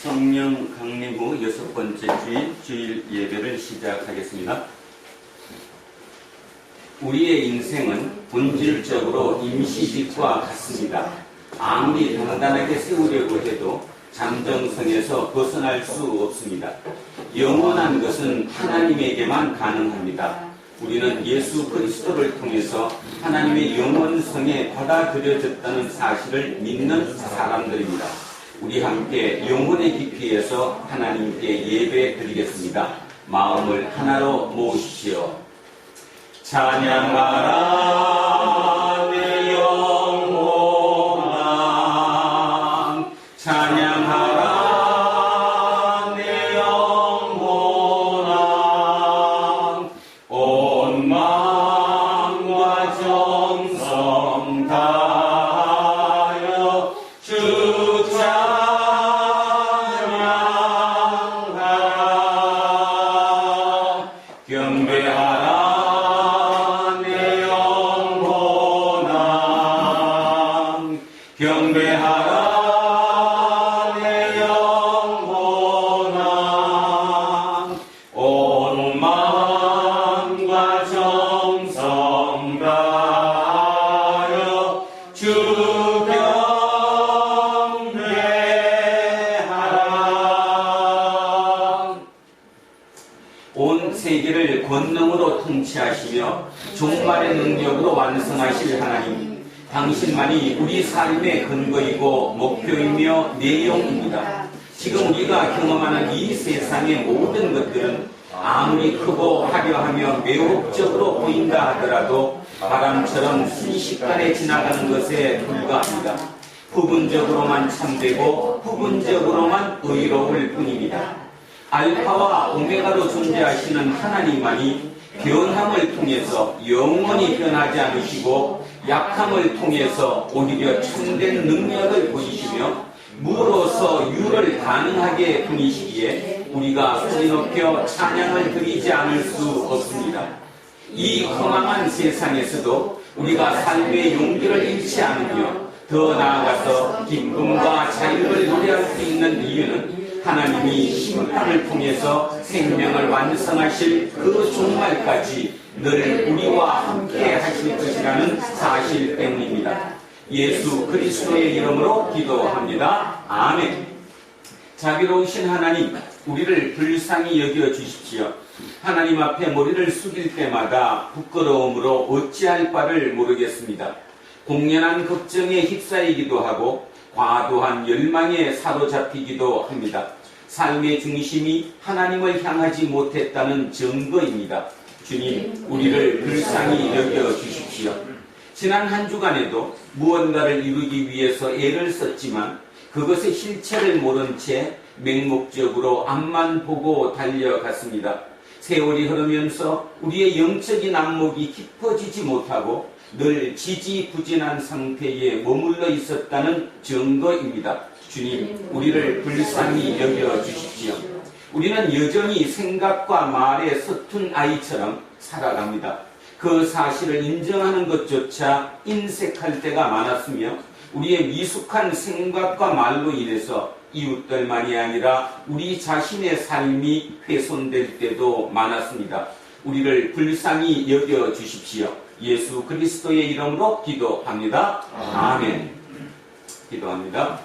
성령 강림 후 6번째 주일 예배를 시작하겠습니다. 우리의 인생은 본질적으로 임시직과 같습니다. 아무리 단단하게 세우려고 해도 잠정성에서 벗어날 수 없습니다. 영원한 것은 하나님에게만 가능합니다. 우리는 예수 그리스도를 통해서 하나님의 영원성에 받아들여졌다는 사실을 믿는 사람들입니다. 우리 함께 영혼의 깊이에서 하나님께 예배 드리겠습니다. 마음을 하나로 모으십시오. 찬양하라 내 영혼아, 찬양하라 내 영혼아, 온 마음과 정성 다하여 주 찬양하라. 경배하라 경배하라 내 영혼아, 온 마음과 정성 다하여 주 경배하라. 온 세계를 권능으로 통치하시며 종말의 능력으로 완성하실 하나님, 당신만이 우리 삶의 근거이고 목표이며 내용입니다. 지금 우리가 경험하는 이 세상의 모든 것들은 아무리 크고 화려하며 매혹적으로 보인다 하더라도 바람처럼 순식간에 지나가는 것에 불과합니다. 부분적으로만 참되고 부분적으로만 의로울 뿐입니다. 알파와 오메가로 존재하시는 하나님만이 변함을 통해서 영원히 변하지 않으시고 약함을 통해서 오히려 참된 능력을 보이시며 무로서 유를 가능하게 분이시기에 우리가 소리 높여 찬양을 드리지 않을 수 없습니다. 이 허망한 세상에서도 우리가 삶의 용기를 잃지 않으며 더 나아가서 기쁨과 자유를 노래할 수 있는 이유는 하나님이 심판을 통해서 생명을 완성하실 그 종말까지 늘 우리와 함께 하실 것이라는 사실 때문입니다. 예수 그리스도의 이름으로 기도합니다. 아멘. 자비로우신 하나님, 우리를 불쌍히 여겨 주십시오. 하나님 앞에 머리를 숙일 때마다 부끄러움으로 어찌할 바를 모르겠습니다. 공연한 걱정에 휩싸이기도 하고 과도한 열망에 사로잡히기도 합니다. 삶의 중심이 하나님을 향하지 못했다는 증거입니다. 주님, 우리를 불쌍히 여겨 주십시오. 지난 한 주간에도 무언가를 이루기 위해서 애를 썼지만 그것의 실체를 모른 채 맹목적으로 앞만 보고 달려갔습니다. 세월이 흐르면서 우리의 영적인 안목이 깊어지지 못하고 늘 지지부진한 상태에 머물러 있었다는 증거입니다. 주님, 우리를 불쌍히 여겨 주십시오. 우리는 여전히 생각과 말에 서툰 아이처럼 살아갑니다. 그 사실을 인정하는 것조차 인색할 때가 많았으며 우리의 미숙한 생각과 말로 인해서 이웃들만이 아니라 우리 자신의 삶이 훼손될 때도 많았습니다. 우리를 불쌍히 여겨 주십시오. 예수 그리스도의 이름으로 기도합니다. 아멘. 기도합니다.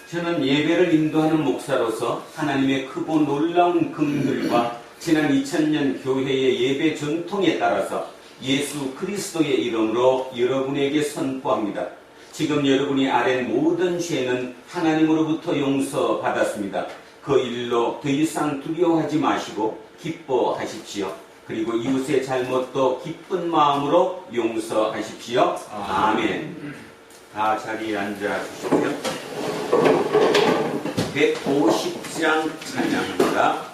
저는 예배를 인도하는 목사로서 하나님의 크고 놀라운 긍휼과 지난 2000년 교회의 예배 전통에 따라서 예수 그리스도의 이름으로 여러분에게 선포합니다. 지금 여러분이 아랜 모든 죄는 하나님으로부터 용서받았습니다. 그 일로 더 이상 두려워하지 마시고 기뻐하십시오. 그리고 이웃의 잘못도 기쁜 마음으로 용서하십시오. 아멘. 다 자리에 앉아 주십시오. 150장 찬양입니다.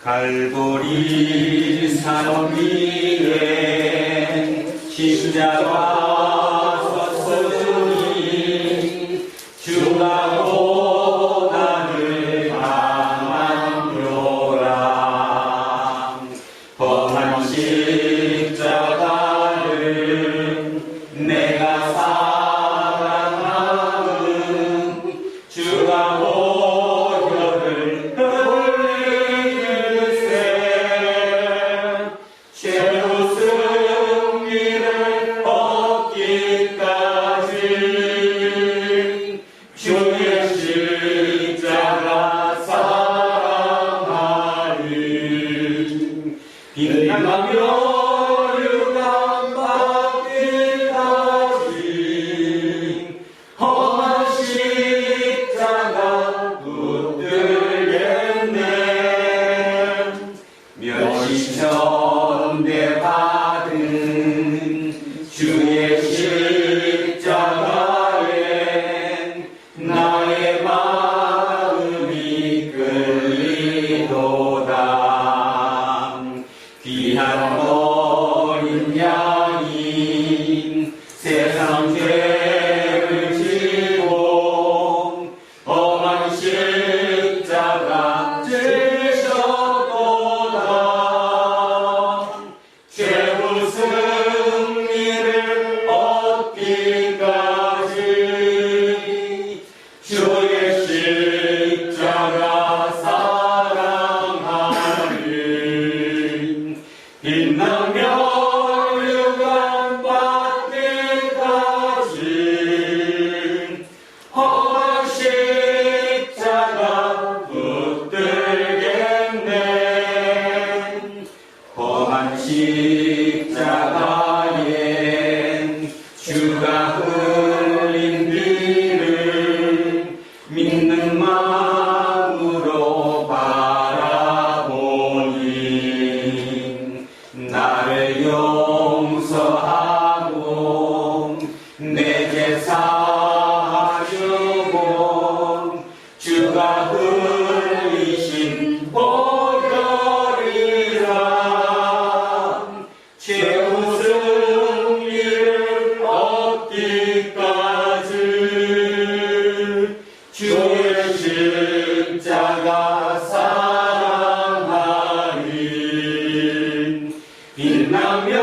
갈보리 산 위에 십자가 섰으니 주가 고난을 당하노라. 험한 십자가를 내가 사랑하는 주가 보혈을 흘리는 최후 승리를 얻기까지 주의 십자가 사랑하리. 빛나며 유감받기까지 험한 십자가 붙들겠네. 멸시천대 받은 주의 십자가에 나의 마음이 끌리도다. 귀한 어린 양이 세상 죄를 지고 험한 십자가 지셨도다. 최후 승리를 얻기까지 주의 십자가 사랑하리. 빛나며 유감받기까지 험한 십자가 붙들겠네. 험한 십자가에 주가 흘린 피를 믿는 마음으로 바라보니 나를 용서하고 내게 사하시고 주가 흘리신 보혈이라. 최후 승리를 얻기까지 주의 십자가 사랑하리. 빛나며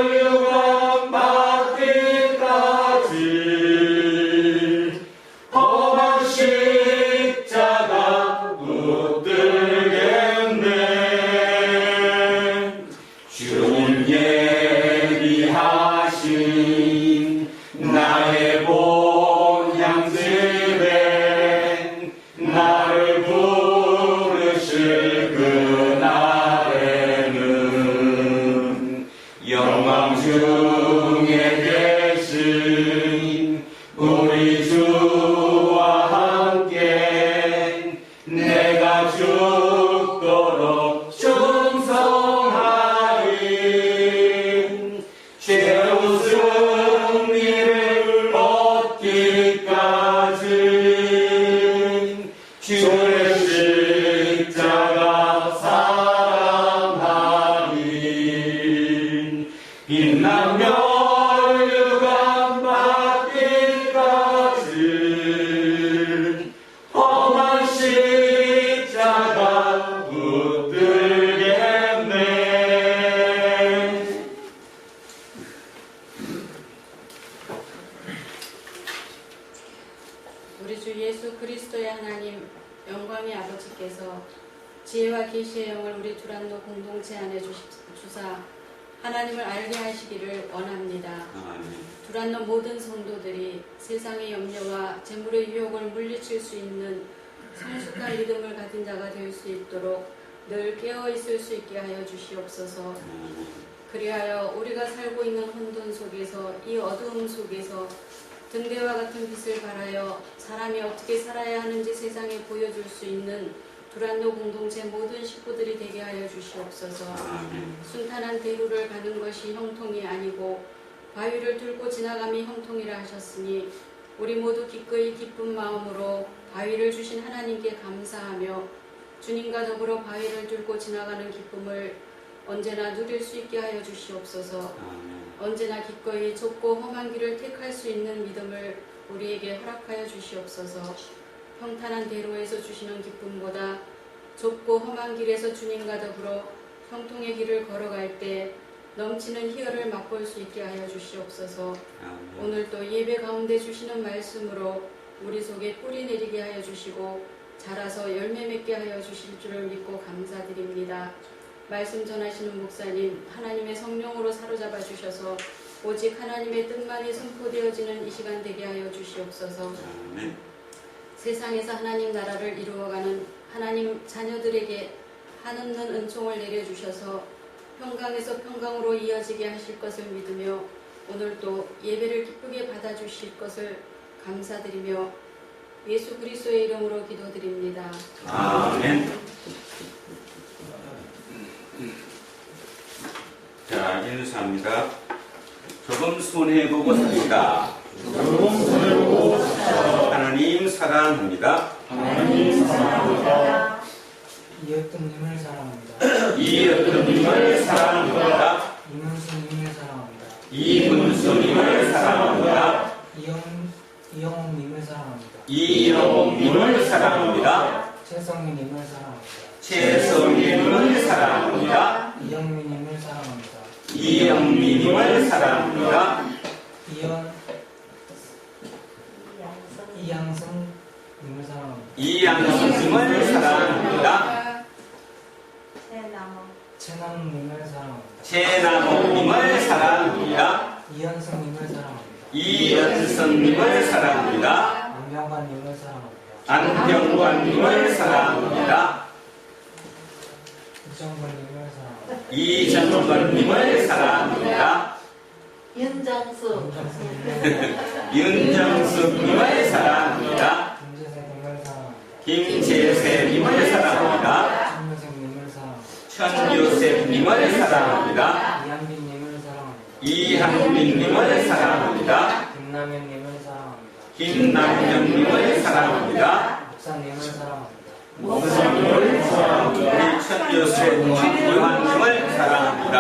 유감받기까지 험한 십자가 붙들겠네. 주님 예비하신 나의 본향집에 나를 부르실 그날에는 영광 중에 계신 우리 주와 함께 내가 죽도록 충성하리. 최후 승리를 얻기까지 주의 십자가 사랑하리. 빛나며 유감받기까지 험한 십자가 붙들겠네. 우리 주 예수 그리스도의 하나님 영광의 아버지께서 지혜와 계시의 영을 우리 두란노 공동체 안에 주사 하나님을 알게 하시기를 원합니다. 두란노 모든 성도들이 세상의 염려와 재물의 유혹을 물리칠 수 있는 성숙한 믿음을 가진 자가 될 수 있도록 늘 깨어 있을 수 있게 하여 주시옵소서. 그리하여 우리가 살고 있는 혼돈 속에서 이 어두움 속에서 등대와 같은 빛을 발하여 사람이 어떻게 살아야 하는지 세상에 보여줄 수 있는 두란노 공동체 모든 식구들이 되게 하여 주시옵소서. 순탄한 대로를 가는 것이 형통이 아니고 바위를 뚫고 지나감이 형통이라 하셨으니 우리 모두 기꺼이 기쁜 마음으로 바위를 주신 하나님께 감사하며 주님과 더불어 바위를 뚫고 지나가는 기쁨을 언제나 누릴 수 있게 하여 주시옵소서. 언제나 기꺼이 좁고 험한 길을 택할 수 있는 믿음을 우리에게 허락하여 주시옵소서. 평탄한 대로에서 주시는 기쁨보다 좁고 험한 길에서 주님과 더불어 형통의 길을 걸어갈 때 넘치는 희열을 맛볼 수 있게 하여 주시옵소서. 오늘 또 예배 가운데 주시는 말씀으로 우리 속에 뿌리 내리게 하여 주시고 자라서 열매 맺게 하여 주실 줄을 믿고 감사드립니다. 말씀 전하시는 목사님, 하나님의 성령으로 사로잡아 주셔서 오직 하나님의 뜻만이 선포되어지는 이 시간 되게 하여 주시옵소서. 세상에서 하나님 나라를 이루어가는 하나님 자녀들에게 한없는 은총을 내려주셔서 평강에서 평강으로 이어지게 하실 것을 믿으며 오늘 또 예배를 기쁘게 받아주실 것을 감사드리며 예수 그리스도의 이름으로 기도드립니다. 아멘. 자, 인사합니다. 조금 손해보고 삽시다. 하나님 사랑합니다. 하나님 사랑합니다. 이어뜸님을 사랑합니다. 이어뜸님을 사랑합니다. 이문수님을 사랑합니다. 이문수님을 사랑합니다. 이영웅님을 사랑합니다. 이영웅님을 사랑합니다. 최성희님을 사랑합니다. 최성희님을 사랑합니다. 이영민님을 사랑합니다. 이영민님을 사랑합니다. 이양성님을 사랑합니다. 이양성님을 사랑합니다. 최남님을 사랑합니다. 최남옥님을 사랑합니다. 이현성님을 사랑합니다. 이연성님을 사랑합니다. 안병관님을 사랑합니다. 안병관님을 사랑합니다. 이정건님을 사랑합니다. 이정건님을 사랑합니다. 윤정수, 윤정숙님을 사랑합니다. 김재세님을 사랑합니다. 김재세님을 사랑합니다. 천요셉님을 사랑합니다. 천요셉님을 사랑합니다. 이한빈님을 사랑합니다. 이한빈님을 사랑합니다. 김남현님을 사랑합니다. 김남현님을 사랑합니다. 목사님을 사랑합니다. 목사님을 사랑합니다. 우리 천요셉 요한님을 사랑합니다.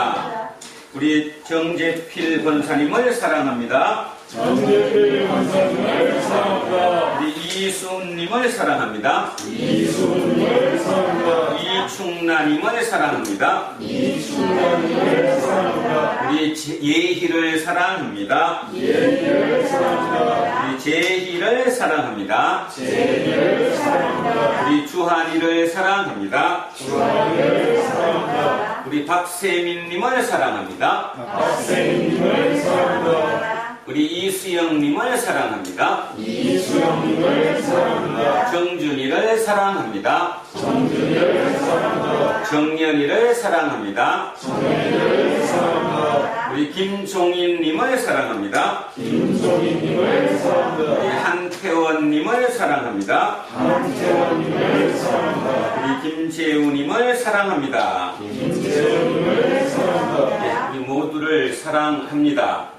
우리 정재필 권사님을 사랑합니다. 정재필 권사님을 사랑합니다. 우리 이수님을 사랑합니다. 이수님을 사랑합니다. 이충나님을 사랑합니다. 이충나님을 사랑합니다. 우리 예희를 사랑합니다. 예희를 사랑합니다. 우리 제희를 사랑합니다. 제희를 사랑합니다. 우리 주한이를 사랑합니다. 주한이를 사랑합니다. 우리 박세민님을 사랑합니다. 박세민님을 사랑합니다. 우리 이수영님을 사랑합니다. 이수영님을 사랑합니다. 정준이를 사랑합니다. 정준이를 사랑합니다. 정연이를 사랑합니다. 정연이를 사랑합니다. 우리 김종인님을 사랑합니다. 김종인님을 사랑합니다. 우리 한태원님을 사랑합니다. 한태원님을 사랑합니다. 우리 김재우님을 사랑합니다. 김재우님을 사랑합니다. 우리 모두를 사랑합니다.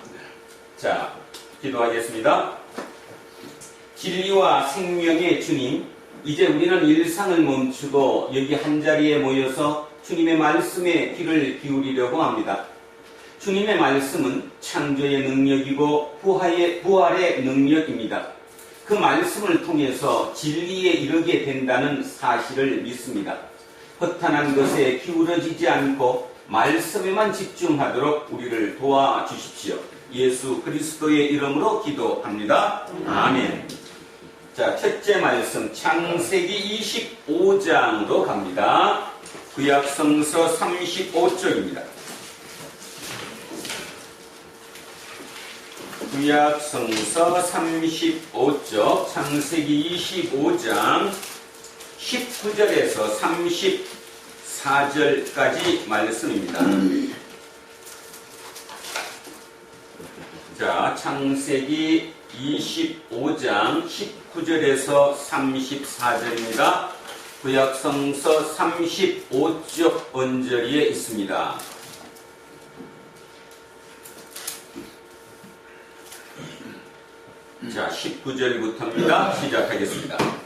자, 기도하겠습니다. 진리와 생명의 주님, 이제 우리는 일상을 멈추고 여기 한자리에 모여서 주님의 말씀에 귀를 기울이려고 합니다. 주님의 말씀은 창조의 능력이고 부활의 능력입니다. 그 말씀을 통해서 진리에 이르게 된다는 사실을 믿습니다. 허탄한 것에 기울어지지 않고 말씀에만 집중하도록 우리를 도와주십시오. 예수 그리스도의 이름으로 기도합니다. 아멘. 자, 첫째 말씀 창세기 25장으로 갑니다. 구약성서 35쪽입니다. 구약성서 35쪽 창세기 25장 19절에서 14절까지 말씀입니다. 자, 창세기 25장 19절에서 34절입니다. 구약성서 35쪽 언저리에 있습니다. 자, 19절부터입니다. 시작하겠습니다.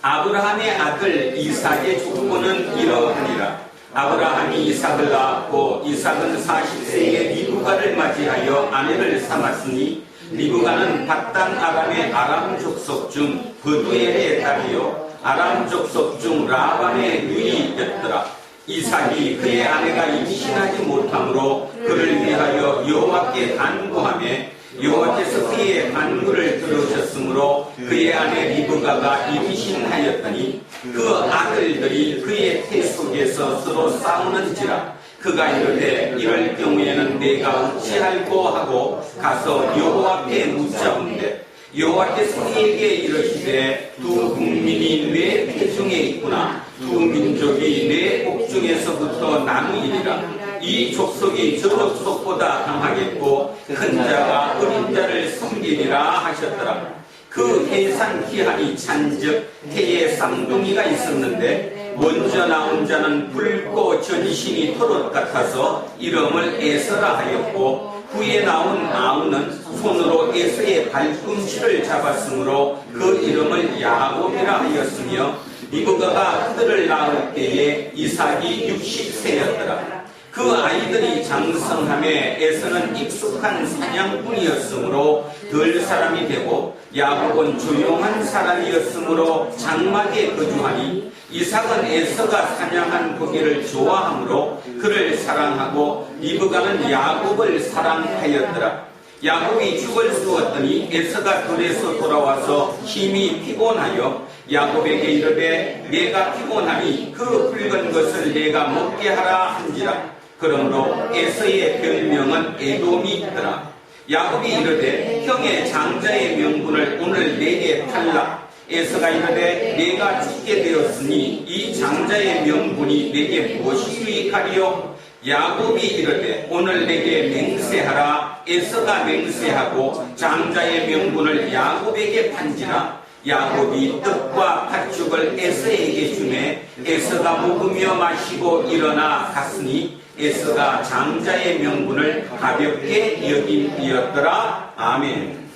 아브라함의 아들 이삭의 족보는 이러하니라. 아브라함이 이삭을 낳았고 이삭은 40세에 리브가를 맞이하여 아내를 삼았으니 리브가는 밧단 아람의 아람 족속 중 브두엘의 딸이요 아람 족속 중 라반의 누이였더라. 이삭이 그의 아내가 임신하지 못하므로 그를 위하여 여호와께 간구하매 여호와께서 그의 간구를 들으셨으므로 그의 아내 리브가가 임신하였더니 그 아들들이 그의 태 속에서 서로 싸우는지라. 그가 이르되 이럴 경우에는 내가 어찌할꼬 하고 가서 여호와께 묻자온대 여호와께서 그에게 이르시되 두 국민이 내 태중에 있구나. 두 민족이 내 복중에서부터 나누이리라. 이 족속이 저 족속보다 강하겠고 큰 자가 어린 자를 섬기리라 하셨더라. 그 해산 기한이 찬즉 해에 쌍둥이가 있었는데 먼저 나온 자는 붉고 전신이 털옷 같아서 이름을 에서라 하였고 후에 나온 아우는 손으로 에서의 발꿈치를 잡았으므로 그 이름을 야곱이라 하였으며 리브가가 그들을 낳을 때에 이삭이 60세였더라. 그 아이들이 장성함에 에서는 익숙한 사냥꾼이었으므로 덜 사람이 되고 야곱은 조용한 사람이었으므로 장막에 거주하니 이삭은 에서가 사냥한 고기를 좋아하므로 그를 사랑하고 리브가는 야곱을 사랑하였더라. 야곱이 죽을 쑤었더니 에서가 들에서 돌아와서 힘이 피곤하여 야곱에게 이르되 내가 피곤하니 그 붉은 것을 내가 먹게 하라 한지라. 그러므로 에서의 별명은 에돔이더라. 야곱이 이르되 형의 장자의 명분을 오늘 내게 팔라. 에서가 이르되 내가 죽게 되었으니 이 장자의 명분이 내게 무엇이 유익하리요? 야곱이 이르되 오늘 내게 맹세하라. 에서가 맹세하고 장자의 명분을 야곱에게 판지라. 야곱이 떡과 팥죽을 에서에게 주매 에서가 먹으며 마시고 일어나 갔으니 에서가 장자의 명분을 가볍게 여김이었더라. 아멘.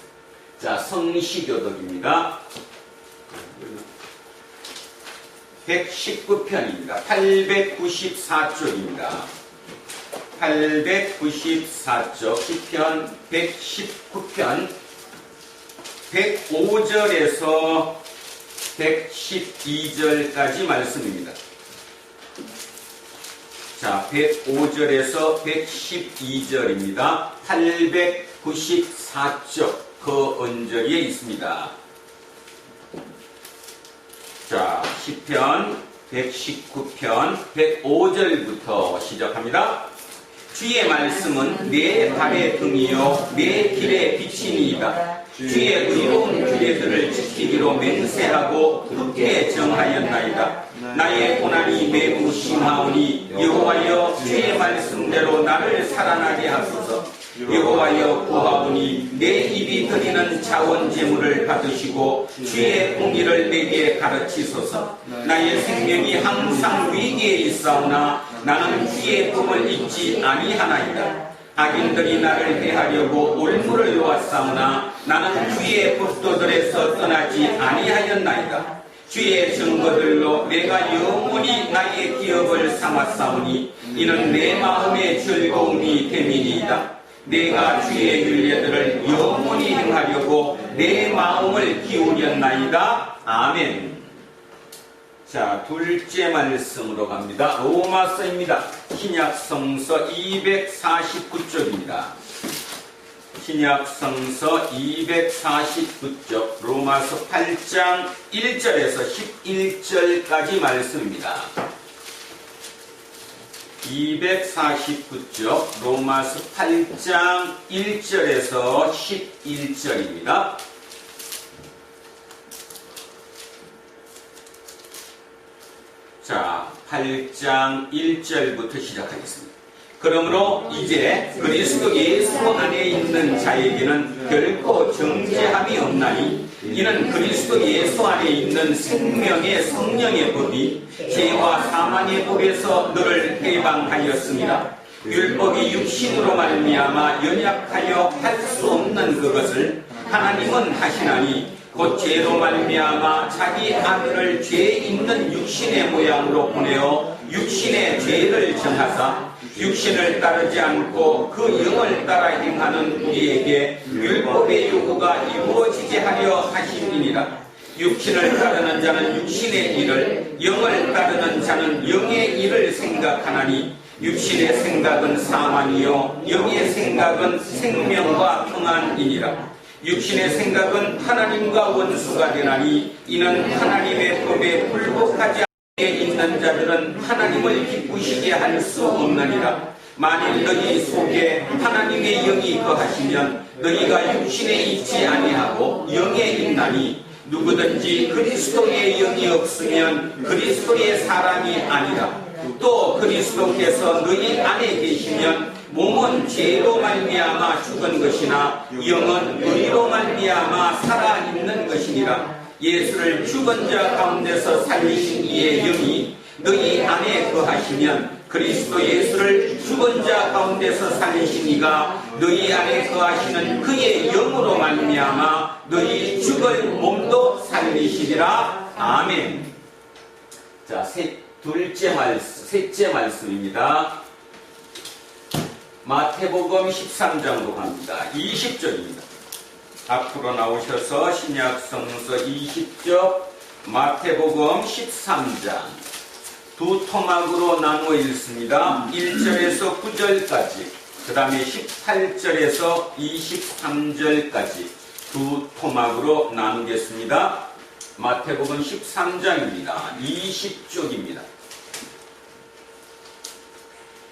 자, 성시교독입니다. 119편입니다. 894쪽입니다. 894쪽, 시편 119편 105절에서 112절까지 말씀입니다. 자, 105절에서 112절입니다. 894쪽 그 언저리에 있습니다. 자, 시편 119편 105절부터 시작합니다. 주의 말씀은 내 발의 등이요 내 길의 빛이니이다. 주의 의로운 규례들을 지키기로 맹세하고 굳게 정하였나이다. 나의 고난이 매우 심하오니 여호와여 주의 말씀대로 나를 살아나게 하소서. 여호와여 구하오니 내 입이 드리는 자원 제물을 받으시고 주의 공의를 내게 가르치소서. 나의 생명이 항상 위기에 있사오나 나는 주의 품을 잊지 아니하나이다. 악인들이 나를 해하려고 올무를 놓았사오나 나는 주의 법도들에서 떠나지 아니하였나이다. 주의 증거들로 내가 영원히 나의 기업을 삼았사오니 이는 내 마음의 즐거움이 됨이니이다. 내가 주의 율례들을 영원히 행하려고 내 마음을 기울였나이다. 아멘. 자, 둘째 말씀으로 갑니다. 로마서입니다. 신약성서 249쪽입니다. 신약성서 249쪽 로마서 8장 1절에서 11절까지 말씀입니다. 249쪽 로마서 8장 1절에서 11절입니다. 자, 8장 1절부터 시작하겠습니다. 그러므로 이제 그리스도 예수 안에 있는 자에게는 결코 정죄함이 없나니 이는 그리스도 예수 안에 있는 생명의 성령의 법이 죄와 사망의 법에서 너를 해방하였습니다. 율법이 육신으로 말미암아 연약하여 할 수 없는 그것을 하나님은 하시나니 곧 죄로 말미암아 자기 아들을 죄 있는 육신의 모양으로 보내어 육신의 죄를 정하사 육신을 따르지 않고 그 영을 따라 행하는 우리에게 율법의 요구가 이루어지게 하려 하심이니라. 육신을 따르는 자는 육신의 일을, 영을 따르는 자는 영의 일을 생각하나니 육신의 생각은 사망이요 영의 생각은 생명과 평안이니라. 육신의 생각은 하나님과 원수가 되나니 이는 하나님의 법에 불복하지 않게 있는 자들은 하나님을 기쁘시게 할 수 없느니라. 만일 너희 속에 하나님의 영이 거하시면 너희가 육신에 있지 아니하고 영에 있나니 누구든지 그리스도의 영이 없으면 그리스도의 사람이 아니라. 또 그리스도께서 너희 안에 계시면 몸은 죄로 말미암아 죽은 것이나 영은 의로 말미암아 살아있는 것이니라. 예수를 죽은 자 가운데서 살리신 이의 영이 너희 안에 거하시면 그리스도 예수를 죽은 자 가운데서 살리신 이가 너희 안에 거하시는 그의 영으로 말미암아 너희 죽을 몸도 살리시리라. 아멘. 자, 셋째 말씀입니다. 마태복음 13장으로 갑니다. 20절입니다. 앞으로 나오셔서 신약성서 20절, 마태복음 13장 두 토막으로 나누어 읽습니다. 1절에서 9절까지, 그 다음에 18절에서 23절까지 두 토막으로 나누겠습니다. 마태복음 13장입니다. 20쪽입니다.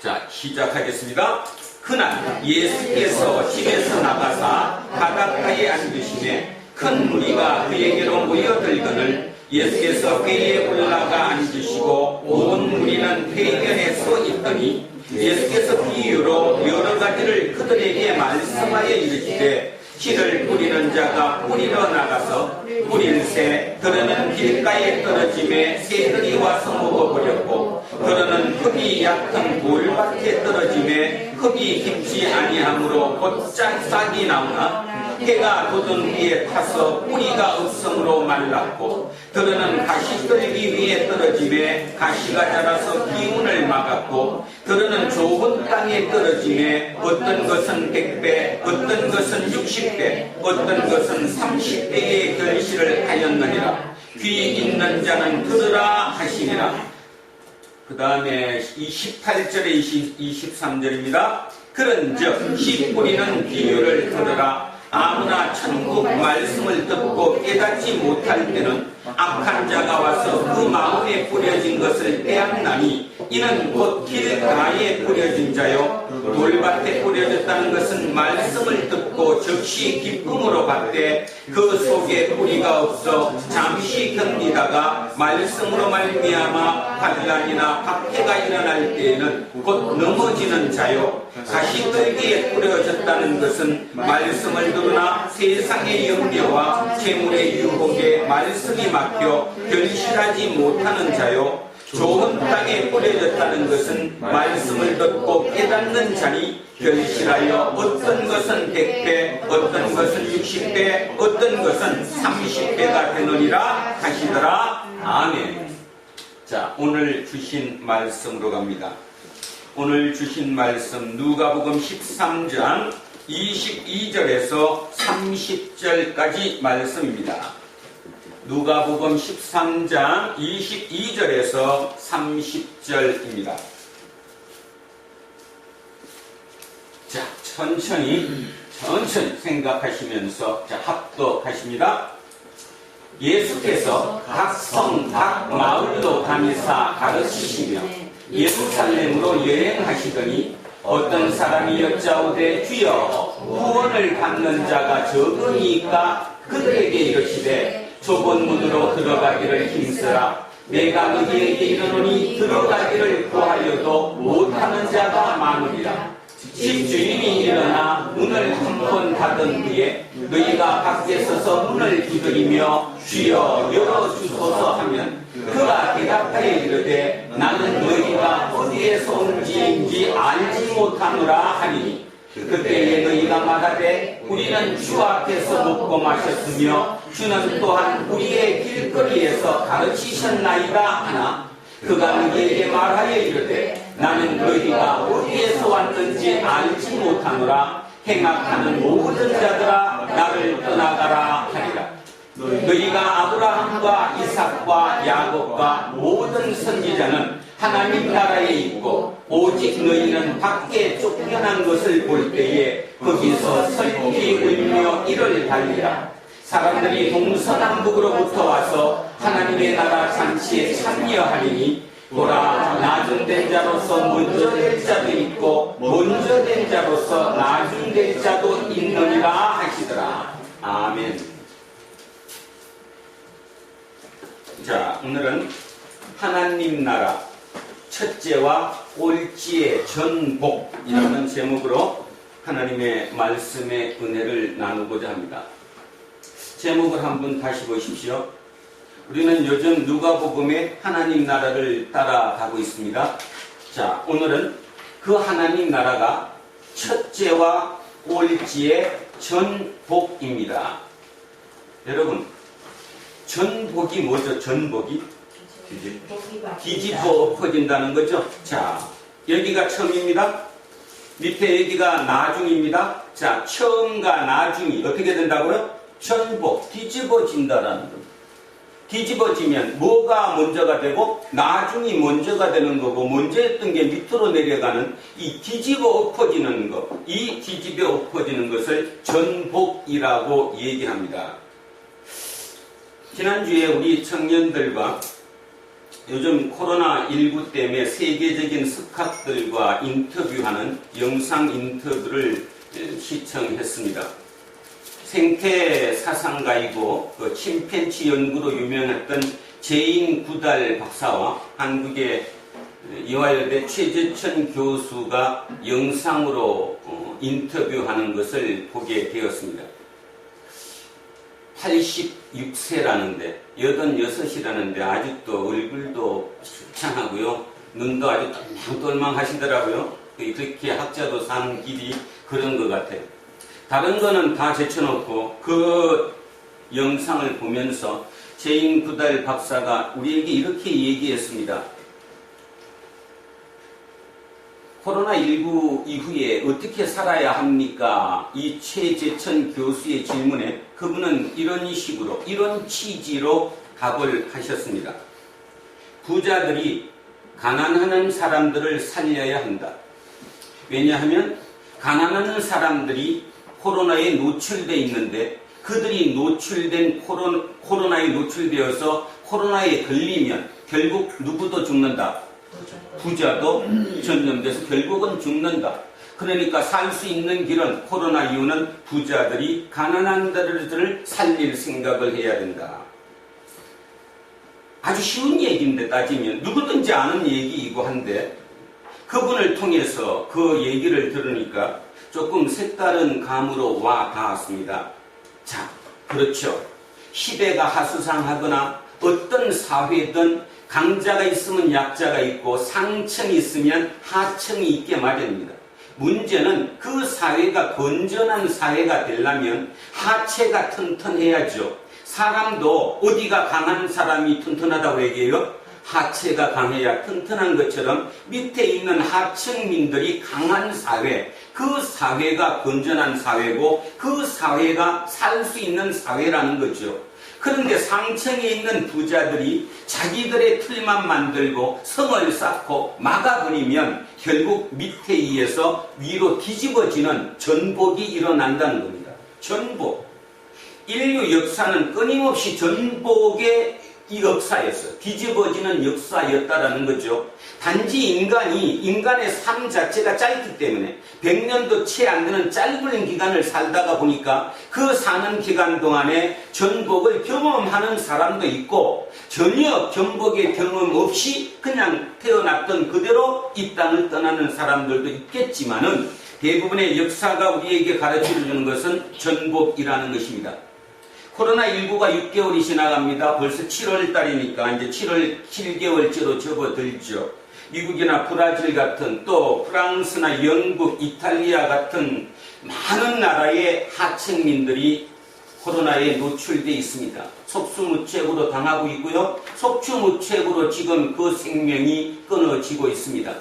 자, 시작하겠습니다. 그날 예수께서 집에서 나가사 바닷가에 앉으시매 큰 무리가 그에게로 모여들거늘 예수께서 회에 올라가 앉으시고 온 무리는 회변에 서 있더니 예수께서 비유로 여러 가지를 그들에게 말씀하여 이르시되 씨를 뿌리는 자가 뿌리러 나가서 뿌릴새 그러는 길가에 떨어짐에 새들이 와서 먹어버렸고 그러는 흙이 얕은 돌밭에 떨어짐에 흙이 깊지 아니하므로 곧장 싹이 나오나 해가 돋은 위에 타서 뿌리가 없음으로 말랐고 그러는 가시떨기 위에 떨어짐에 가시가 자라서 기운을 막았고 그러는 좁은 땅에 떨어짐에 어떤 것은 100배 어떤 것은 60배 어떤 것은 30배의 결실을 하였느니라. 귀 있는 자는 들으라 하시니라. 그 다음에 18절에 23절입니다. 그런즉 씨 뿌리는 비유를 들으라. 아무나 천국 말씀을 듣고 깨닫지 못할 때는 악한 자가 와서 그 마음에 뿌려진 것을 빼앗나니 이는 곧 길가에 뿌려진 자요 돌밭에 뿌려졌다는 것은 말씀을 듣고 즉시 기쁨으로 받되 그 속에 뿌리가 없어 잠시 견디다가 말씀으로 말미암아 환난이나 박해가 일어날 때에는 곧 넘어지는 자요 가시떨기에 뿌려졌다는 것은 말씀을 들으나 세상의 염려와 재물의 유혹에 말씀이 막혀 결실하지 못하는 자요 좋은 땅에 뿌려졌다는 것은 말씀을 듣고 깨닫는 자니 결실하여 어떤 것은 100배 어떤 것은 60배 어떤 것은 30배가 되느니라 하시더라. 아멘. 자, 오늘 주신 말씀으로 갑니다. 오늘 주신 말씀 누가복음 13장 22절에서 30절까지 말씀입니다. 누가복음 13장 22절에서 30절입니다. 자, 천천히 생각하시면서 자, 합독하십니다. 예수께서 각 성, 각 마을로 다니사 가르치시며 예루살렘으로 여행하시더니 어떤 사람이 여짜오되 주여 구원을 받는 자가 적으니까 그들에게 이르시되 좁은 문으로 들어가기를 힘쓰라. 내가 너희에게 이르노니 들어가기를 구하려도 못하는 자가 많으리라. 집주인이 일어나 문을 한 번 닫은 후에 너희가 밖에 서서 문을 두드리며 주여 열어주소서 하면 그가 대답하여 이르되 나는 너희가 어디에서 온지인지 알지 못하노라 하리니 그때에 너희가 말하되 우리는 주 앞에서 먹고 마셨으며 주는 또한 우리의 길거리에서 가르치셨나이다 하나 그가 너희에게 말하여 이르되 나는 너희가 어디에서 왔는지 알지 못하노라. 행악하는 모든 자들아 나를 떠나가라 하리라. 너희가 아브라함과 이삭과 야곱과 모든 선지자는 하나님 나라에 있고 오직 너희는 밖에 쫓겨난 것을 볼 때에 거기서 슬피 울며 이를 달리라. 사람들이 동서남북으로부터 와서 하나님의 나라 잔치에 참여하리니 보라 나중된 자로서 먼저 될 자도 있고 먼저 된 자로서 나중될 자도 있느니라 하시더라. 아멘. 자, 오늘은 하나님 나라 첫째와 꼴찌의 전복이라는 제목으로 하나님의 말씀의 은혜를 나누고자 합니다. 제목을 한번 다시 보십시오. 우리는 요즘 누가복음의 하나님 나라를 따라가고 있습니다. 자, 오늘은 그 하나님 나라가 첫째와 꼴찌의 전복입니다. 여러분, 전복이 뭐죠? 전복이? 뒤집어 엎어진다는 거죠. 자, 여기가 처음입니다. 밑에 여기가 나중입니다. 자, 처음과 나중이 어떻게 된다고요? 전복, 뒤집어진다라는 겁니다. 뒤집어지면 뭐가 먼저가 되고 나중이 먼저가 되는 거고 먼저 했던 게 밑으로 내려가는 이 뒤집어 엎어지는 것, 이 뒤집어 엎어지는 것을 전복이라고 얘기합니다. 지난주에 우리 청년들과 요즘 코로나19 때문에 세계적인 스카들과 인터뷰하는 영상 인터뷰를 시청했습니다. 생태 사상가이고 그 침팬치 연구로 유명했던 제인 구달 박사와 한국의 이화여대 최재천 교수가 영상으로 인터뷰하는 것을 보게 되었습니다. 86세라는데 86이라는데 아직도 얼굴도 수창하고요. 눈도 아주 똘망똘망 하시더라고요. 그렇게 학자도 사는 길이 그런 것 같아요. 다른 거는 다 제쳐놓고 그 영상을 보면서 제인 구달 박사가 우리에게 이렇게 얘기했습니다. 코로나19 이후에 어떻게 살아야 합니까? 이 최재천 교수의 질문에 그분은 이런 식으로, 이런 취지로 답을 하셨습니다. 부자들이 가난한 사람들을 살려야 한다. 왜냐하면 가난한 사람들이 코로나에 노출되어 있는데 그들이 노출된 코로나에 노출되어서 코로나에 걸리면 결국 누구도 죽는다. 부자도 전염돼서 결국은 죽는다. 그러니까 살 수 있는 길은 코로나 이후는 부자들이 가난한 자들을 살릴 생각을 해야 된다. 아주 쉬운 얘기인데 따지면 누구든지 아는 얘기이고 한데 그분을 통해서 그 얘기를 들으니까 조금 색다른 감으로 와 닿았습니다. 자, 그렇죠. 시대가 하수상하거나 어떤 사회든 강자가 있으면 약자가 있고 상층이 있으면 하층이 있게 마련입니다. 문제는 그 사회가 건전한 사회가 되려면 하체가 튼튼해야죠. 사람도 어디가 강한 사람이 튼튼하다고 얘기해요? 하체가 강해야 튼튼한 것처럼 밑에 있는 하층민들이 강한 사회, 그 사회가 건전한 사회고 그 사회가 살 수 있는 사회라는 거죠. 그런데 상층에 있는 부자들이 자기들의 틀만 만들고 성을 쌓고 막아버리면 결국 밑에 의해서 위로 뒤집어지는 전복이 일어난다는 겁니다. 전복. 인류 역사는 끊임없이 전복의 이 역사였어요. 뒤집어지는 역사였다라는 거죠. 단지 인간의 삶 자체가 짧기 때문에 100년도 채 안 되는 짧은 기간을 살다가 보니까 그 사는 기간 동안에 전복을 경험하는 사람도 있고 전혀 전복의 경험 없이 그냥 태어났던 그대로 이 땅을 떠나는 사람들도 있겠지만은 대부분의 역사가 우리에게 가르쳐주는 것은 전복이라는 것입니다. 코로나19가 6개월이 지나갑니다. 벌써 7월 달이니까 이제 7개월째로 접어들죠. 미국이나 브라질 같은 또 프랑스나 영국, 이탈리아 같은 많은 나라의 하층민들이 코로나에 노출되어 있습니다. 속수무책으로 당하고 있고요. 속수무책으로 지금 그 생명이 끊어지고 있습니다.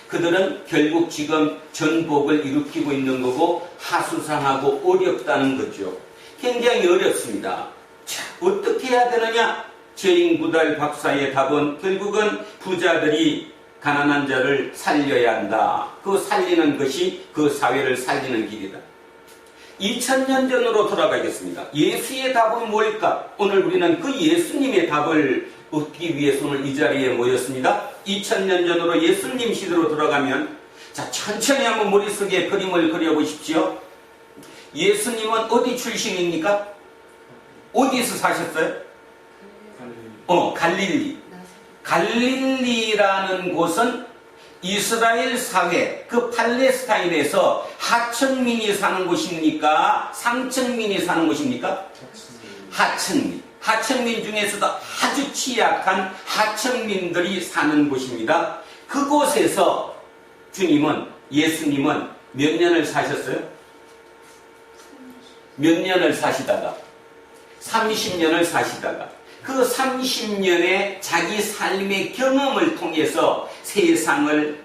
그들은 결국 지금 전복을 일으키고 있는 거고 하수상하고 어렵다는 거죠. 굉장히 어렵습니다. 자, 어떻게 해야 되느냐? 제인구달 박사의 답은 결국은 부자들이 가난한 자를 살려야 한다. 그 살리는 것이 그 사회를 살리는 길이다. 2000년 전으로 돌아가겠습니다. 예수의 답은 뭘까? 오늘 우리는 그 예수님의 답을 얻기 위해서 오늘 이 자리에 모였습니다. 2000년 전으로 예수님 시대로 돌아가면 자, 천천히 한번 머릿속에 그림을 그려보십시오. 예수님은 어디 출신입니까? 어디서 사셨어요? 갈릴리. 갈릴리라는 곳은 이스라엘 사회, 그 팔레스타인에서 하층민이 사는 곳입니까? 상층민이 사는 곳입니까? 하층민. 하층민 중에서도 아주 취약한 하층민들이 사는 곳입니다. 그곳에서 예수님은 몇 년을 사셨어요? 몇 년을 사시다가? 30년을 사시다가 그 30년의 자기 삶의 경험을 통해서 세상을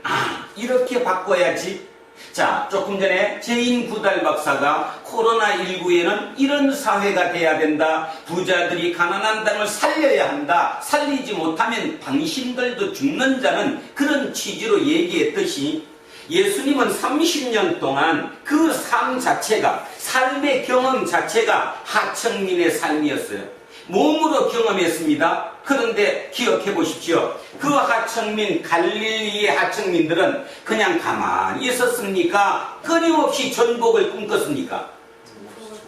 이렇게 바꿔야지. 자, 조금 전에 제인구달 박사가 코로나19에는 이런 사회가 돼야 된다. 부자들이 가난한 땅을 살려야 한다. 살리지 못하면 당신들도 죽는 자는 그런 취지로 얘기했듯이 예수님은 30년 동안 그 삶 자체가, 삶의 경험 자체가 하층민의 삶이었어요. 몸으로 경험했습니다. 그런데 기억해 보십시오. 그 하층민, 갈릴리의 하층민들은 그냥 가만히 있었습니까? 끊임없이 전복을 꿈꿨습니까?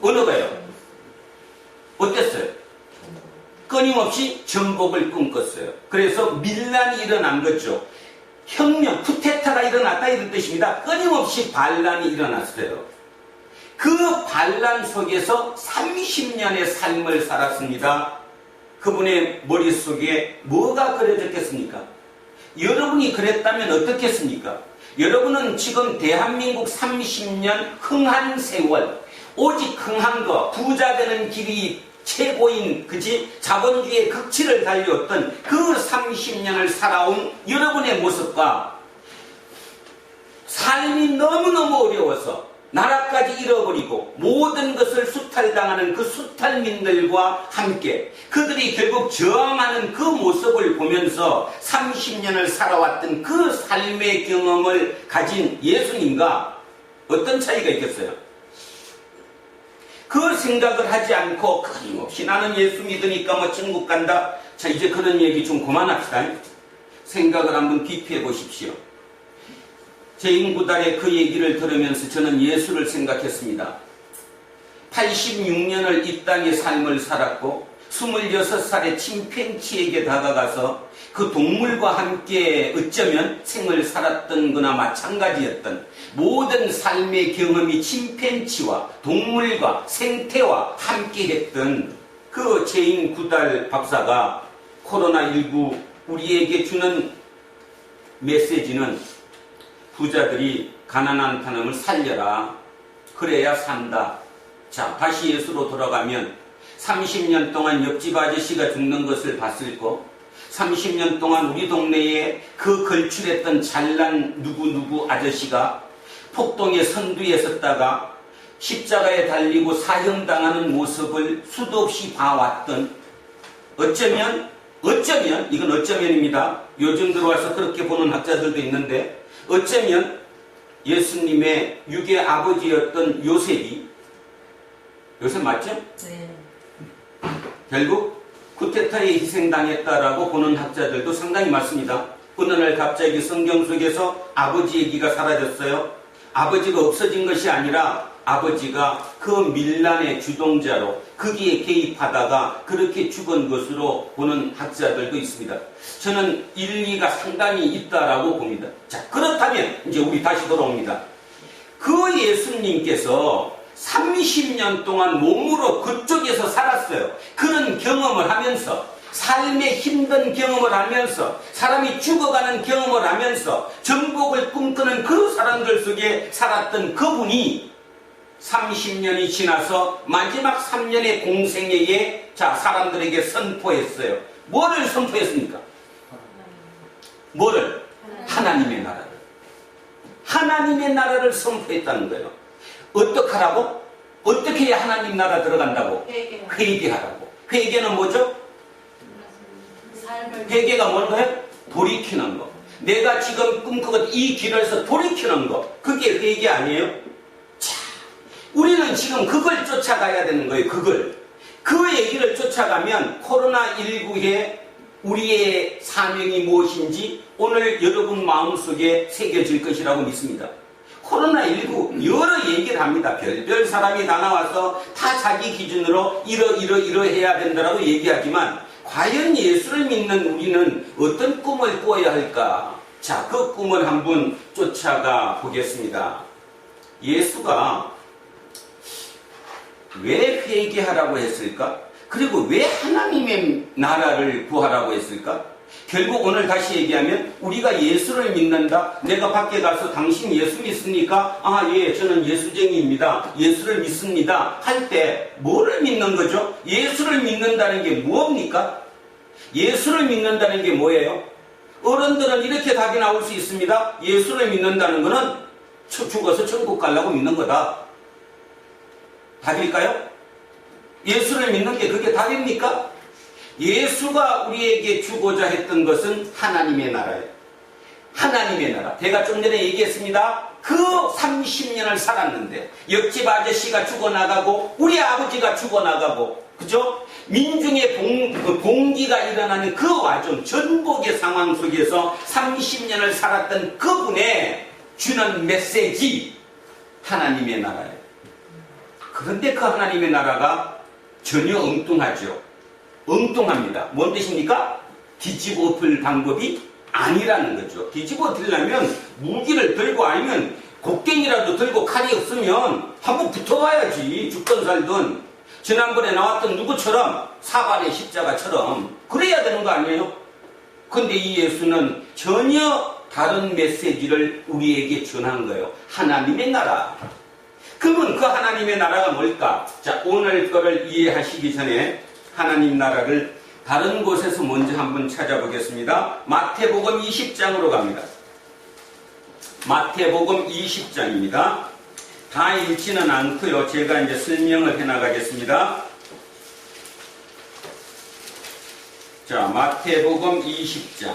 어느 거요? 어땠어요? 끊임없이 전복을 꿈꿨어요. 그래서 밀란이 일어난 거죠. 혁명, 쿠데타가 일어났다 이런 뜻입니다. 끊임없이 반란이 일어났어요. 그 반란 속에서 30년의 삶을 살았습니다. 그분의 머릿속에 뭐가 그려졌겠습니까? 여러분이 그랬다면 어떻겠습니까? 여러분은 지금 대한민국 30년 흥한 세월, 오직 흥한 거, 부자 되는 길이 최고인 자본주의의 극치를 달려왔던 그 30년을 살아온 여러분의 모습과 삶이 너무너무 어려워서 나라까지 잃어버리고 모든 것을 수탈당하는 그 수탈민들과 함께 그들이 결국 저항하는 그 모습을 보면서 30년을 살아왔던 그 삶의 경험을 가진 예수님과 어떤 차이가 있겠어요? 그 생각을 하지 않고 끊임없이 나는 예수 믿으니까 뭐 천국 간다. 자, 이제 그런 얘기 좀 그만합시다. 생각을 한번 깊이 해보십시오. 제인구달의 그 얘기를 들으면서 저는 예수를 생각했습니다. 86년을 이 땅의 삶을 살았고 26살의 침팬치에게 다가가서 그 동물과 함께 어쩌면 생을 살았던 거나 마찬가지였던 모든 삶의 경험이 침팬치와 동물과 생태와 함께 했던 그 제인구달 박사가 코로나19 우리에게 주는 메시지는 부자들이 가난한 사람을 살려라. 그래야 산다. 자, 다시 예수로 돌아가면 30년 동안 옆집 아저씨가 죽는 것을 봤을 거, 30년 동안 우리 동네에 그 걸출했던 잘난 누구 아저씨가 폭동의 선두에 섰다가 십자가에 달리고 사형당하는 모습을 수도 없이 봐왔던, 어쩌면 이건 어쩌면입니다. 요즘 들어와서 그렇게 보는 학자들도 있는데, 어쩌면 예수님의 육의 아버지였던 요셉 맞죠? 네. 결국 쿠데타에 희생당했다라고 보는 학자들도 상당히 많습니다. 어느 날 갑자기 성경 속에서 아버지 얘기가 사라졌어요. 아버지가 없어진 것이 아니라 아버지가 그 밀란의 주동자로 거기에 개입하다가 그렇게 죽은 것으로 보는 학자들도 있습니다. 저는 일리가 상당히 있다라고 봅니다. 자, 그렇다면 이제 우리 다시 돌아옵니다. 그 예수님께서 30년 동안 몸으로 그쪽에서 살았어요. 그런 경험을 하면서, 삶의 힘든 경험을 하면서, 사람이 죽어가는 경험을 하면서 정복을 꿈꾸는 그 사람들 속에 살았던 그분이 30년이 지나서 마지막 3년의 공생애에 사람들에게 선포했어요. 뭐를 선포했습니까? 뭐를? 하나님의 나라를. 하나님의 나라를 선포했다는 거예요. 어떻게 하라고? 어떻게 해야 하나님 나라 들어간다고? 회개하라고. 회개는 뭐죠? 회개가 뭔가요? 돌이키는 거. 내가 지금 꿈꾸던 이 길에서 돌이키는 거. 그게 회개 아니에요? 자, 우리는 지금 그걸 쫓아가야 되는 거예요. 그걸. 그 얘기를 쫓아가면 코로나19에 우리의 사명이 무엇인지 오늘 여러분 마음속에 새겨질 것이라고 믿습니다. 코로나19 여러 얘기를 합니다. 별별 사람이 다 나와서 다 자기 기준으로 이러해야 된다라고 얘기하지만 과연 예수를 믿는 우리는 어떤 꿈을 꾸어야 할까? 자, 그 꿈을 한번 쫓아가 보겠습니다. 예수가 왜 회개하라고 했을까? 그리고 왜 하나님의 나라를 구하라고 했을까? 결국 오늘 다시 얘기하면 우리가 예수를 믿는다. 내가 밖에 가서 당신 예수 믿습니까? 아, 예, 저는 예수쟁이입니다. 예수를 믿습니다. 할 때 뭐를 믿는 거죠? 예수를 믿는다는 게 뭡니까? 예수를 믿는다는 게 뭐예요? 어른들은 이렇게 답이 나올 수 있습니다. 예수를 믿는다는 거는 죽어서 천국 가려고 믿는 거다. 답일까요? 예수를 믿는 게 그게 답입니까? 예수가 우리에게 주고자 했던 것은 하나님의 나라예요. 하나님의 나라. 제가 좀 전에 얘기했습니다. 그 30년을 살았는데 옆집 아저씨가 죽어나가고 우리 아버지가 죽어나가고 그죠? 민중의 봉기가 일어나는 그 와중 전복의 상황 속에서 30년을 살았던 그분의 주는 메시지 하나님의 나라예요. 그런데 그 하나님의 나라가 전혀 엉뚱하죠. 엉뚱합니다. 뭔 뜻입니까? 뒤집어 엎을 방법이 아니라는 거죠. 뒤집어 엎으려면 무기를 들고 아니면 곡괭이라도 들고 칼이 없으면 한번 붙어봐야지. 죽든 살든. 지난번에 나왔던 누구처럼 사발의 십자가처럼 그래야 되는 거 아니에요? 근데 이 예수는 전혀 다른 메시지를 우리에게 전한 거예요. 하나님의 나라. 그러면 그 하나님의 나라가 뭘까? 자, 오늘 거를 이해하시기 전에 하나님 나라를 다른 곳에서 먼저 한번 찾아보겠습니다. 마태복음 20장으로 갑니다. 마태복음 20장입니다. 다 읽지는 않고요. 제가 이제 설명을 해나가겠습니다. 자, 마태복음 20장.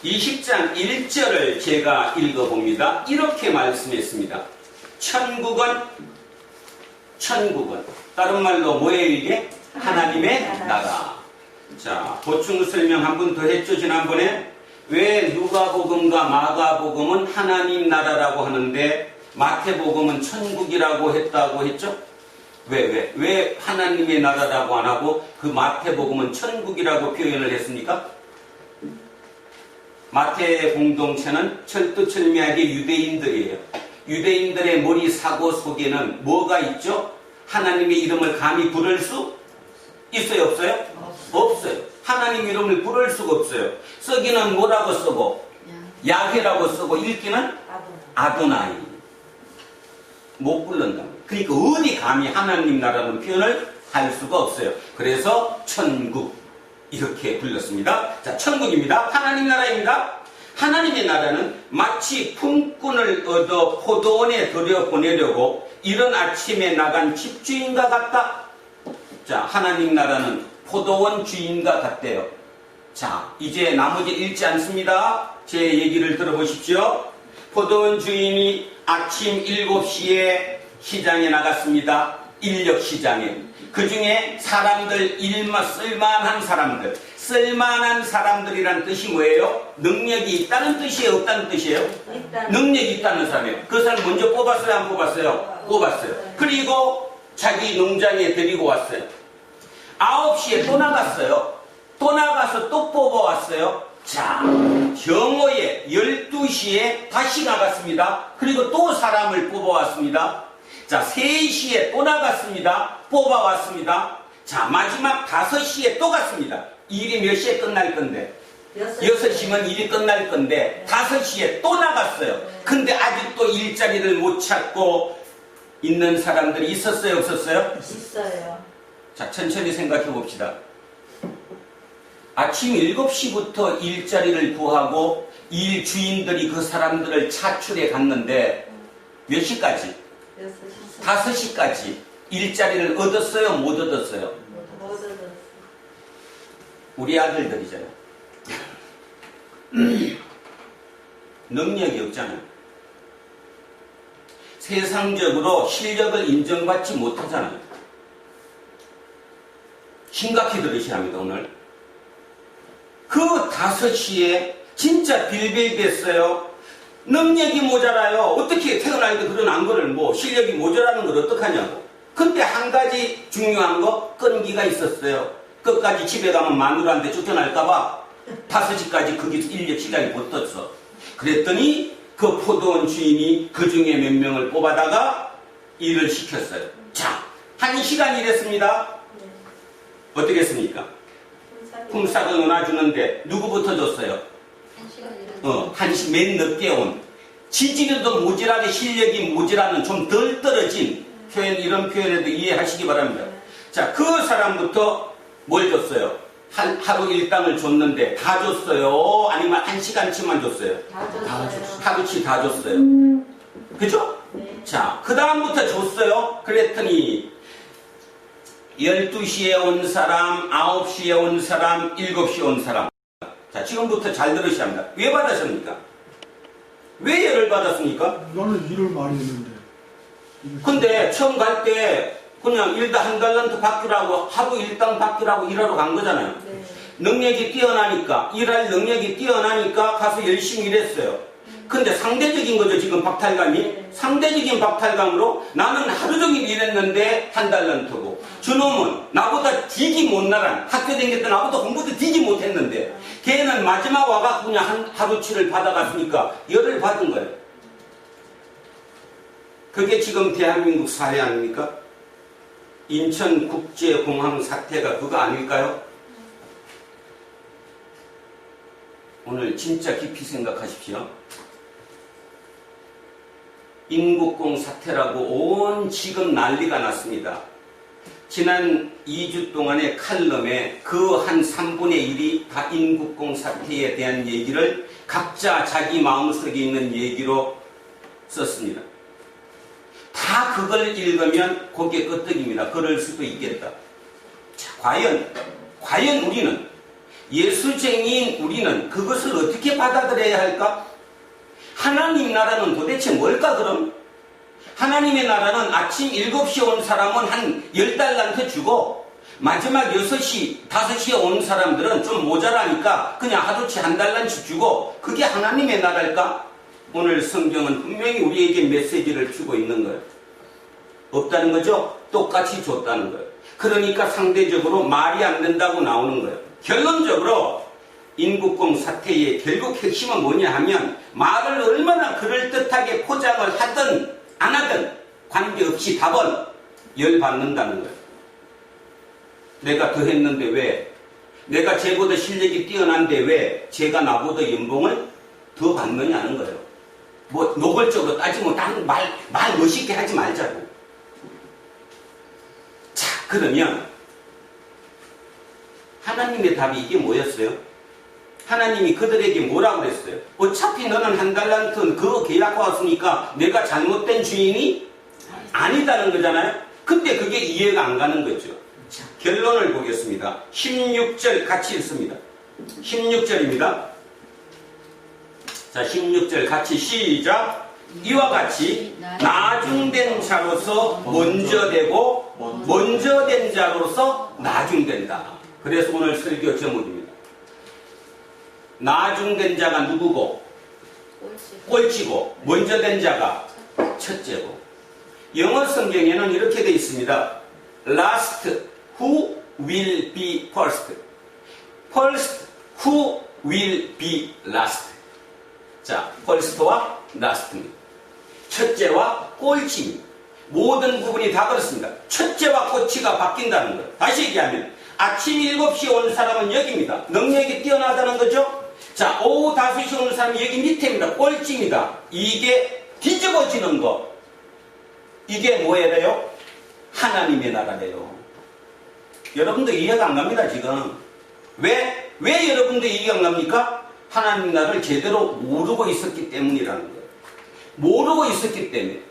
20장 1절을 제가 읽어봅니다. 이렇게 말씀했습니다. 천국은 다른 말로 뭐예요 이게? 하나님의 나라. 자, 보충 설명 한 번 더 했죠 지난번에? 왜 누가복음과 마가복음은 하나님 나라라고 하는데 마태복음은 천국이라고 했다고 했죠? 왜 하나님의 나라라고 안 하고 그 마태복음은 천국이라고 표현을 했습니까? 마태 공동체는 철두철미하게 유대인들이에요. 유대인들의 머리 사고 속에는 뭐가 있죠? 하나님의 이름을 감히 부를 수 있어요? 없어요? 없어요. 하나님 이름을 부를 수가 없어요. 쓰기는 뭐라고 쓰고 야훼라고 쓰고 읽기는 아도나이. 못 부른다. 그러니까 어디 감히 하나님 나라는 표현을 할 수가 없어요. 그래서 천국 이렇게 불렀습니다. 자, 천국입니다. 하나님 나라입니다. 하나님의 나라는 마치 품꾼을 얻어 포도원에 들여보내려고 이른 아침에 나간 집주인과 같다. 자, 하나님 나라는 포도원 주인과 같대요. 자, 이제 나머지 읽지 않습니다. 제 얘기를 들어보십시오. 포도원 주인이 아침 7시에 시장에 나갔습니다. 인력 시장에. 그 중에 사람들, 쓸만한 사람들이란 뜻이 뭐예요? 능력이 있다는 뜻이에요? 없다는 뜻이에요? 일단 능력이 있다는 사람이에요. 그 사람 먼저 뽑았어요? 안 뽑았어요? 뽑았어요. 그리고 자기 농장에 데리고 왔어요. 9시에 또 나갔어요. 또 나가서 또 뽑아왔어요. 자, 정오에 12시에 다시 나갔습니다. 그리고 또 사람을 뽑아왔습니다. 자, 3시에 또 나갔습니다. 뽑아왔습니다. 자, 마지막 5시에 또 갔습니다. 일이 몇 시에 끝날 건데? 6시면 일이 끝날 건데 5시에 또 나갔어요. 근데 아직도 일자리를 못 찾고 있는 사람들이 있었어요? 없었어요? 있어요. 자, 천천히 생각해 봅시다. 아침 7시부터 일자리를 구하고 일 주인들이 그 사람들을 차출해 갔는데 몇 시까지? 6시 5시까지 일자리를 얻었어요? 못 얻었어요? 못 얻었어. 우리 아들들이잖아요. 능력이 없잖아요. 세상적으로 실력을 인정받지 못하잖아요. 심각히 들으셔야 합니다, 오늘. 그 5시에 진짜 빌빌댔어요. 능력이 모자라요. 어떻게 태어나는데 그런 안 거를 실력이 모자라는 걸 어떡하냐고. 근데 한 가지 중요한 거, 끈기가 있었어요. 끝까지 집에 가면 마누라한테 쫓겨날까봐 5시까지 거기 인력 시장에 붙었어. 그랬더니 그 포도원 주인이 그 중에 몇 명을 뽑아다가 일을 시켰어요. 자, 1시간 일했습니다. 어떻게 했습니까? 품삯을 나주는데 누구부터 줬어요? 1시 맨 늦게 온. 지지력도 모자라게 실력이 모자라는 좀 덜 떨어진 표현, 이런 표현에도 이해하시기 바랍니다. 자, 그 사람부터 뭘 줬어요? 하루 일당을 줬는데 다 줬어요? 아니면 1시간치만 줬어요? 다 줬어요. 하루치 다 줬어요. 그죠? 네. 자, 그 다음부터 줬어요. 그랬더니 12시에 온 사람, 9시에 온 사람, 7시에 온 사람. 자, 지금부터 잘 들으셔야 합니다. 왜 받으십니까? 왜 열을 받았습니까? 나는 일을 많이 했는데. 근데 처음 갈 때 그냥 일당 한 달란트 받기라고 하루 일당 받기라고 일하러 간 거잖아요. 네. 능력이 뛰어나니까, 일할 능력이 뛰어나니까 가서 열심히 일했어요. 근데 상대적인 거죠, 지금 박탈감이. 네. 상대적인 박탈감으로 나는 하루 종일 일했는데 한 달란트고, 저놈은 나보다 되게 못나간, 학교 다닐 때 나보다 공부도 되게 못했는데, 걔는 마지막 와가 그냥 하루치를 받아갔으니까 열을 받은 거예요. 그게 지금 대한민국 사회 아닙니까? 인천국제공항 사태가 그거 아닐까요? 오늘 진짜 깊이 생각하십시오. 인국공 사태라고 온 지금 난리가 났습니다. 지난 2주 동안의 칼럼에 그 한 3분의 1이 다 인국공 사태에 대한 얘기를 각자 자기 마음속에 있는 얘기로 썼습니다. 다 그걸 읽으면 고개 끄덕입니다. 그럴 수도 있겠다. 자, 과연 우리는, 예수쟁이인 우리는 그것을 어떻게 받아들여야 할까? 하나님 나라는 도대체 뭘까 그럼? 하나님의 나라는 아침 7시에 온 사람은 한 10달란트 주고 마지막 6시, 5시에 온 사람들은 좀 모자라니까 그냥 하루치 한 달란트 주고 그게 하나님의 나라일까? 오늘 성경은 분명히 우리에게 메시지를 주고 있는 거예요. 없다는 거죠? 똑같이 줬다는 거예요. 그러니까 상대적으로 말이 안 된다고 나오는 거예요. 결론적으로 인국공 사태의 결국 핵심은 뭐냐 하면 말을 얼마나 그럴듯하게 포장을 하든 안 하든 관계없이 답은 열받는다는 거예요. 내가 더 했는데 왜? 내가 쟤보다 실력이 뛰어난데 왜 쟤가 나보다 연봉을 더 받느냐는 거예요. 뭐 노골적으로 따지면 말 멋있게 하지 말자고. 자, 그러면 하나님의 답이 이게 뭐였어요? 하나님이 그들에게 뭐라고 그랬어요? 어차피 너는 한 달란트 그거 계약하고 왔으니까 내가 잘못된 주인이 아니다는 거잖아요. 근데 그게 이해가 안 가는 거죠. 자, 결론을 보겠습니다. 16절 같이 읽습니다. 16절입니다. 자, 16절 같이 시작. 이와 같이 나중된 자로서 먼저 되고 먼저 된 자로서 나중된다. 그래서 오늘 설교 제목입니다. 나중된 자가 누구고? 꼴찌고, 먼저 된 자가 첫째고. 영어 성경에는 이렇게 되어 있습니다. Last who will be first. First who will be last. 자, first와 last입니다. 첫째와 꼴찌입니다. 모든 부분이 다 그렇습니다. 첫째와 꼴찌가 바뀐다는 거예요. 다시 얘기하면 아침 7시에 온 사람은 여기입니다. 능력이 뛰어나다는 거죠. 자, 오후 5시에 오는 사람이 여기 밑에입니다. 꼴찌입니다. 이게 뒤집어지는 거. 이게 뭐예요? 하나님의 나라래요. 여러분도 이해가 안 갑니다, 지금. 왜 여러분도 이해가 안 갑니까? 하나님 나라를 제대로 모르고 있었기 때문이라는 거예요. 모르고 있었기 때문에.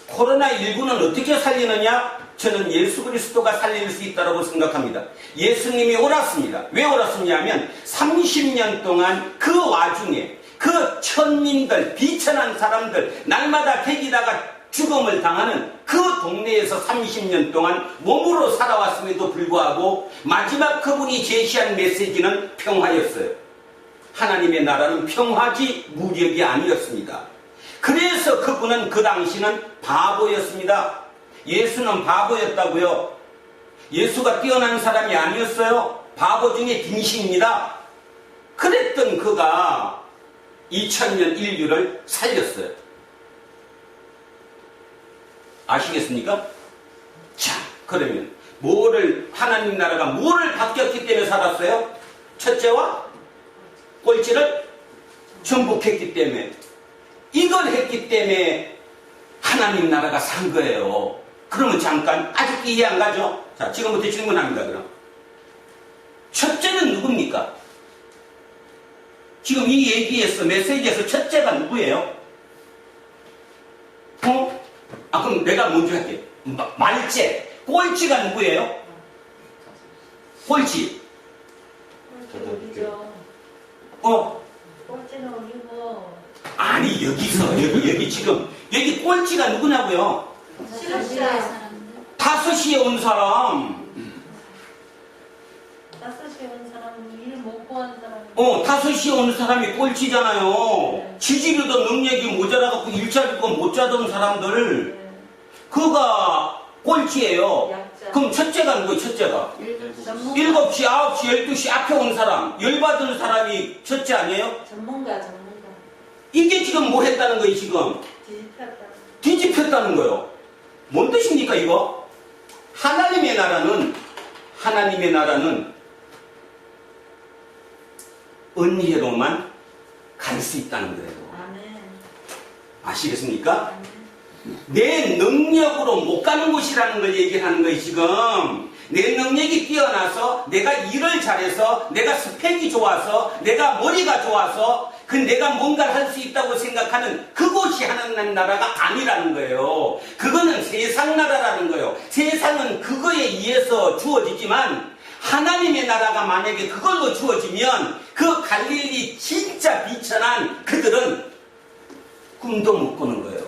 코로나19는 어떻게 살리느냐? 저는 예수 그리스도가 살릴 수 있다고 생각합니다. 예수님이 옳았습니다. 왜 옳았느냐면 30년 동안 그 와중에 그 천민들, 비천한 사람들, 날마다 배기다가 죽음을 당하는 그 동네에서 30년 동안 몸으로 살아왔음에도 불구하고 마지막 그분이 제시한 메시지는 평화였어요. 하나님의 나라는 평화지 무력이 아니었습니다. 그래서 그분은 그 당시는 바보였습니다. 예수는 바보였다고요. 예수가 뛰어난 사람이 아니었어요. 바보 중에 빙신입니다. 그랬던 그가 2000년 인류를 살렸어요. 아시겠습니까? 자, 그러면 하나님 나라가 뭐를 바뀌었기 때문에 살았어요? 첫째와 꼴찌를 정복했기 때문에, 이걸 했기 때문에 하나님 나라가 산 거예요. 그러면 잠깐, 아직 이해 안 가죠? 자, 지금부터 질문합니다, 그럼. 첫째는 누굽니까? 지금 이 얘기에서, 메시지에서 첫째가 누구예요? 그럼 내가 먼저 할게. 말째. 꼴찌가 누구예요? 꼴찌. 꼴찌는 우리죠. 꼴찌는 우리고. 아니, 여기 지금, 여기 꼴찌가 누구냐고요? 5시에 온 사람. 5시에 온 사람은 일 못 구한 사람. 5시에 온 사람이 꼴찌잖아요. 지지료도 능력이 모자라갖고 일자리도 못 잡은 사람들. 그가 꼴찌예요. 약자. 그럼 첫째가 누구예요, 첫째가? 전문가. 7시, 9시, 12시 앞에 온 사람, 열받은 사람이 첫째 아니에요? 전문가. 이게 지금 뭐 했다는 거예요, 지금? 뒤집혔다. 뒤집혔다는 거예요. 뭔 뜻입니까, 이거? 하나님의 나라는 은혜로만 갈 수 있다는 거예요. 아멘. 아시겠습니까? 아멘. 내 능력으로 못 가는 곳이라는 걸 얘기하는 거예요, 지금. 내 능력이 뛰어나서, 내가 일을 잘해서, 내가 스펙이 좋아서, 내가 머리가 좋아서, 내가 뭔가를 할 수 있다고 생각하는 그곳이 하나님 나라가 아니라는 거예요. 그거는 세상 나라라는 거예요. 세상은 그거에 의해서 주어지지만, 하나님의 나라가 만약에 그걸로 주어지면, 그 갈릴리 진짜 비천한 그들은 꿈도 못 꾸는 거예요.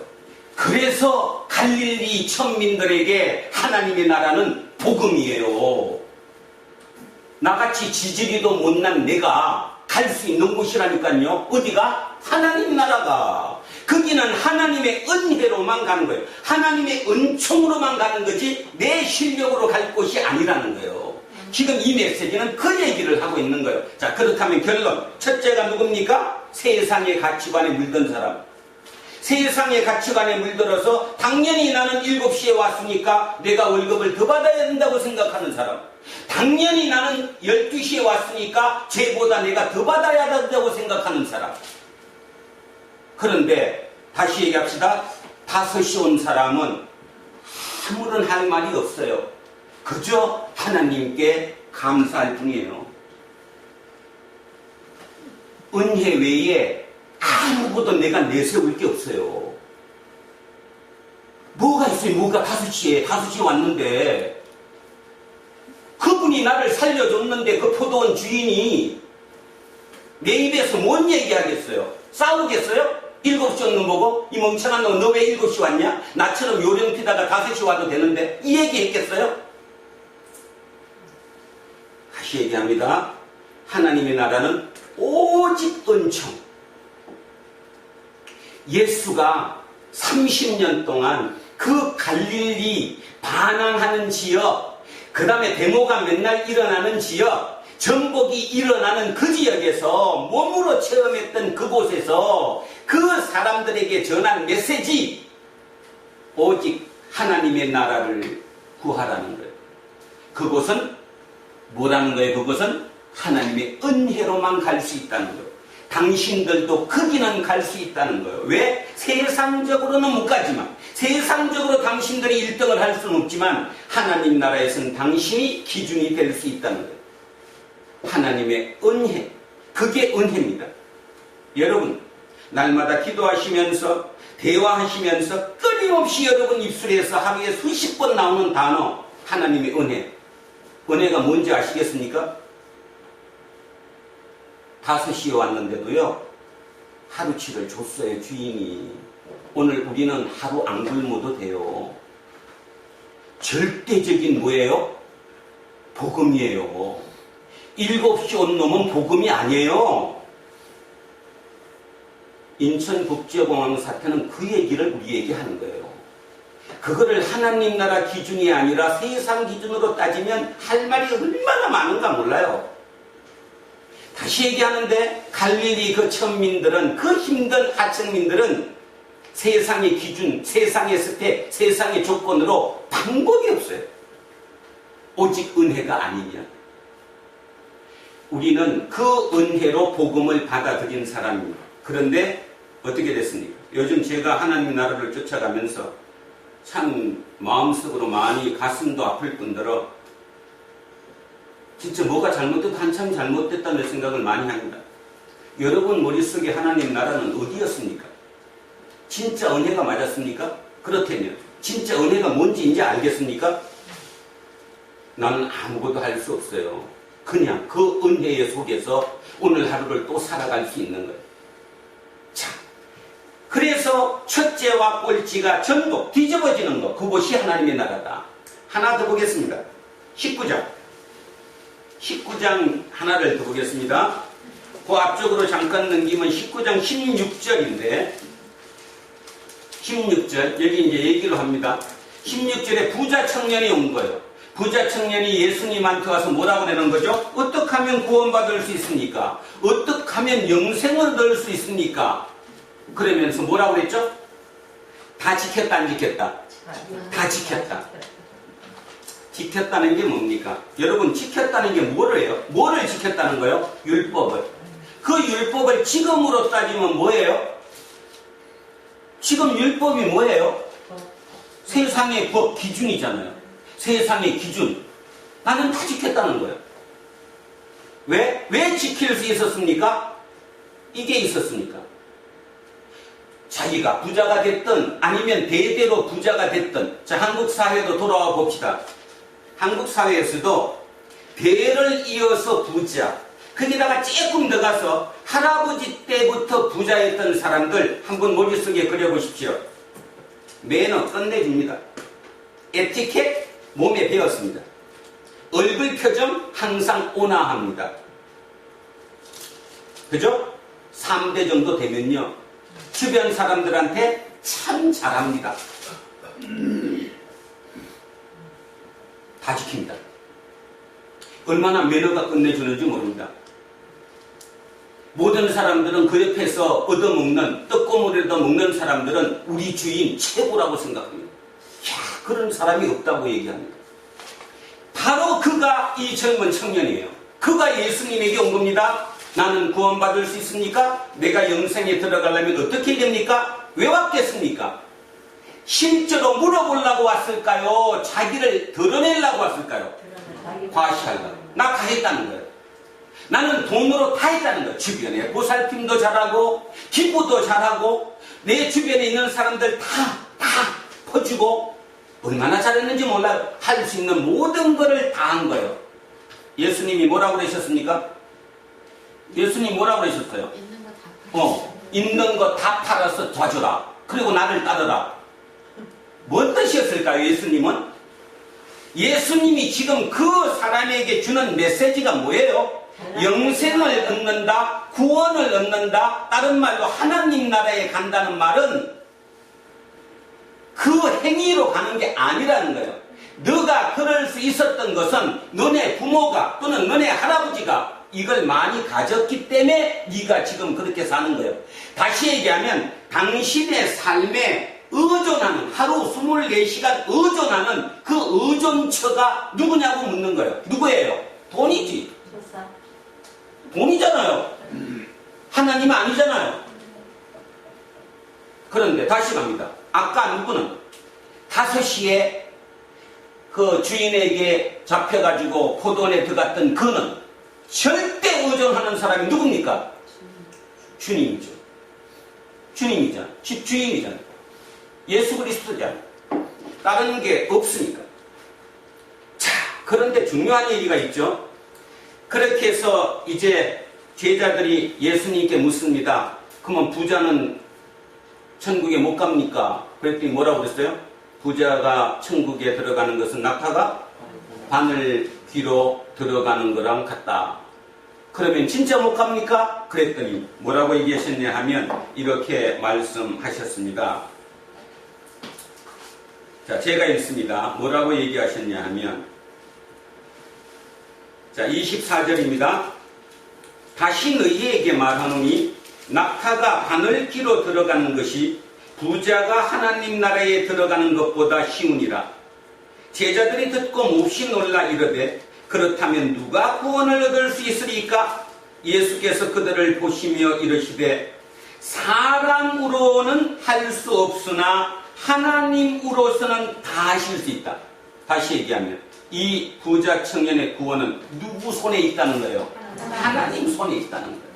그래서 갈릴리 천민들에게 하나님의 나라는 복음이에요. 나같이 지지리도 못난 내가 갈 수 있는 곳이라니까요. 어디가? 하나님 나라가. 거기는 하나님의 은혜로만 가는 거예요. 하나님의 은총으로만 가는 거지 내 실력으로 갈 곳이 아니라는 거예요. 지금 이 메시지는 그 얘기를 하고 있는 거예요. 자, 그렇다면 결론. 첫째가 누굽니까? 세상의 가치관에 물든 사람. 세상의 가치관에 물들어서 당연히 나는 7시에 왔으니까 내가 월급을 더 받아야 된다고 생각하는 사람. 당연히 나는 12시에 왔으니까 쟤보다 내가 더 받아야 된다고 생각하는 사람. 그런데 다시 얘기합시다. 5시 온 사람은 아무런 할 말이 없어요. 그저 하나님께 감사할 뿐이에요. 은혜 외에 아무것도 내가 내세울 게 없어요. 뭐가 있어요? 뭐가 5시에 왔는데 그분이 나를 살려줬는데 그 포도원 주인이 내 입에서 뭔 얘기하겠어요? 싸우겠어요? 7시 오는 거 보고 이 멍청한 놈 너 왜 7시 왔냐? 나처럼 요령 피다가 5시 와도 되는데 이 얘기 했겠어요? 다시 얘기합니다. 하나님의 나라는 오직 은총. 예수가 30년 동안 그 갈릴리 반항하는 지역, 그 다음에 데모가 맨날 일어나는 지역, 정복이 일어나는 그 지역에서 몸으로 체험했던 그곳에서 그 사람들에게 전한 메시지, 오직 하나님의 나라를 구하라는 거예요. 그곳은 뭐라는 거예요? 그것은 하나님의 은혜로만 갈 수 있다는 거예요. 당신들도 거기는 갈 수 있다는 거예요. 왜? 세상적으로는 못 가지만, 세상적으로 당신들이 1등을 할 수는 없지만 하나님 나라에서는 당신이 기준이 될 수 있다는 거예요. 하나님의 은혜, 그게 은혜입니다. 여러분, 날마다 기도하시면서 대화하시면서 끊임없이 여러분 입술에서 하루에 수십 번 나오는 단어, 하나님의 은혜. 은혜가 뭔지 아시겠습니까? 5시에 왔는데도요, 하루치를 줬어요, 주인이. 오늘 우리는 하루 안 굶어도 돼요. 절대적인 뭐예요? 복음이에요. 7시 온 놈은 복음이 아니에요. 인천국제공항 사태는 그 얘기를 우리에게 하는 거예요. 그거를 하나님 나라 기준이 아니라 세상 기준으로 따지면 할 말이 얼마나 많은가 몰라요. 다시 얘기하는데 갈릴리 그 천민들은, 그 힘든 하층민들은 세상의 기준, 세상의 스펙, 세상의 조건으로 방법이 없어요. 오직 은혜가 아니면. 우리는 그 은혜로 복음을 받아들인 사람입니다. 그런데 어떻게 됐습니까? 요즘 제가 하나님 나라를 쫓아가면서 참 마음속으로 많이 가슴도 아플 뿐더러 진짜 뭐가 잘못돼도 한참 잘못됐다는 생각을 많이 합니다. 여러분 머릿속에 하나님 나라는 어디였습니까? 진짜 은혜가 맞았습니까? 그렇다면 진짜 은혜가 뭔지 이제 알겠습니까? 나는 아무것도 할 수 없어요. 그냥 그 은혜의 속에서 오늘 하루를 또 살아갈 수 있는 거예요. 자, 그래서 첫째와 꼴찌가 전부 뒤집어지는 것, 그것이 하나님의 나라다. 하나 더 보겠습니다. 19장 하나를 더 보겠습니다. 그 앞쪽으로 잠깐 넘기면 19장 16절인데 16절 여기 이제 얘기를 합니다. 16절에 부자 청년이 온 거예요. 부자 청년이 예수님한테 와서 뭐라고 내는 거죠? 어떻게 하면 구원받을 수 있습니까? 어떻게 하면 영생을 얻을 수 있습니까? 그러면서 뭐라고 그랬죠? 다 지켰다 안 지켰다? 다 지켰다. 지켰다는 게 뭡니까? 여러분 지켰다는 게 뭐예요? 뭐를 지켰다는 거예요? 율법을. 그 율법을 지금으로 따지면 뭐예요? 지금 율법이 뭐예요? 세상의 법 기준이잖아요. 세상의 기준. 나는 다 지켰다는 거예요. 왜? 왜 지킬 수 있었습니까? 이게 있었으니까. 자기가 부자가 됐든 아니면 대대로 부자가 됐든, 자, 한국 사회로 돌아와 봅시다. 한국 사회에서도 대를 이어서 부자, 거기다가 조금 더 가서 할아버지 때부터 부자였던 사람들 한번 머릿속에 그려보십시오. 매너 끝내줍니다. 에티켓 몸에 배웠습니다. 얼굴 표정 항상 온화합니다. 그죠? 3대 정도 되면요 주변 사람들한테 참 잘합니다. 다 지킵니다. 얼마나 매너가 끝내주는지 모릅니다. 모든 사람들은 그 옆에서 얻어먹는, 떡고물에도 먹는 사람들은 우리 주인 최고라고 생각합니다. 야, 그런 사람이 없다고 얘기합니다. 바로 그가 이 젊은 청년이에요. 그가 예수님에게 온 겁니다. 나는 구원받을 수 있습니까? 내가 영생에 들어가려면 어떻게 됩니까? 왜 왔겠습니까? 실제로 물어보려고 왔을까요? 자기를 드러내려고 왔을까요? 과시하려고. 나 다 했다는 거예요. 나는 돈으로 다 했다는 거예요. 주변에 보살핌도 잘하고 기부도 잘하고 내 주변에 있는 사람들 다 퍼주고 얼마나 잘했는지 몰라요. 할 수 있는 모든 것을 다 한 거예요. 예수님이 뭐라고 그러셨습니까? 예수님 뭐라고 그러셨어요? 있는 거 다 있는 거 다 팔아서 도와줘라. 그리고 나를 따르라. 뭔 뜻이었을까요, 예수님은? 예수님이 지금 그 사람에게 주는 메시지가 뭐예요? 영생을 얻는다, 구원을 얻는다, 다른 말로 하나님 나라에 간다는 말은 그 행위로 가는 게 아니라는 거예요. 너가 그럴 수 있었던 것은 너네 부모가 또는 너네 할아버지가 이걸 많이 가졌기 때문에 네가 지금 그렇게 사는 거예요. 다시 얘기하면 당신의 삶에 의존하는, 하루 24시간 의존하는 그 의존처가 누구냐고 묻는 거예요. 누구예요? 돈이지. 조사. 돈이잖아요. 하나님 아니잖아요. 그런데 다시 갑니다. 아까 누구는 5시에 그 주인에게 잡혀가지고 포도원에 들어갔던 그는 절대 의존하는 사람이 누굽니까? 주님이죠. 주님이잖아. 집 주인이잖아. 예수 그리스도잖아. 다른 게 없으니까. 자, 그런데 중요한 얘기가 있죠. 그렇게 해서 이제 제자들이 예수님께 묻습니다. 그러면 부자는 천국에 못 갑니까? 그랬더니 뭐라고 그랬어요? 부자가 천국에 들어가는 것은 낙타가 바늘 귀로 들어가는 거랑 같다. 그러면 진짜 못 갑니까? 그랬더니 뭐라고 얘기하셨냐 하면 이렇게 말씀하셨습니다. 자, 제가 읽습니다. 뭐라고 얘기하셨냐 하면 자, 24절입니다. 다시 너희에게 말하노니 낙타가 바늘귀로 들어가는 것이 부자가 하나님 나라에 들어가는 것보다 쉬우니라. 제자들이 듣고 몹시 놀라 이르되 그렇다면 누가 구원을 얻을 수 있으리까? 예수께서 그들을 보시며 이르시되 사람으로는 할 수 없으나 하나님으로서는 다 하실 수 있다. 다시 얘기하면 이 부자 청년의 구원은 누구 손에 있다는 거예요? 하나님 손에 있다는 거예요.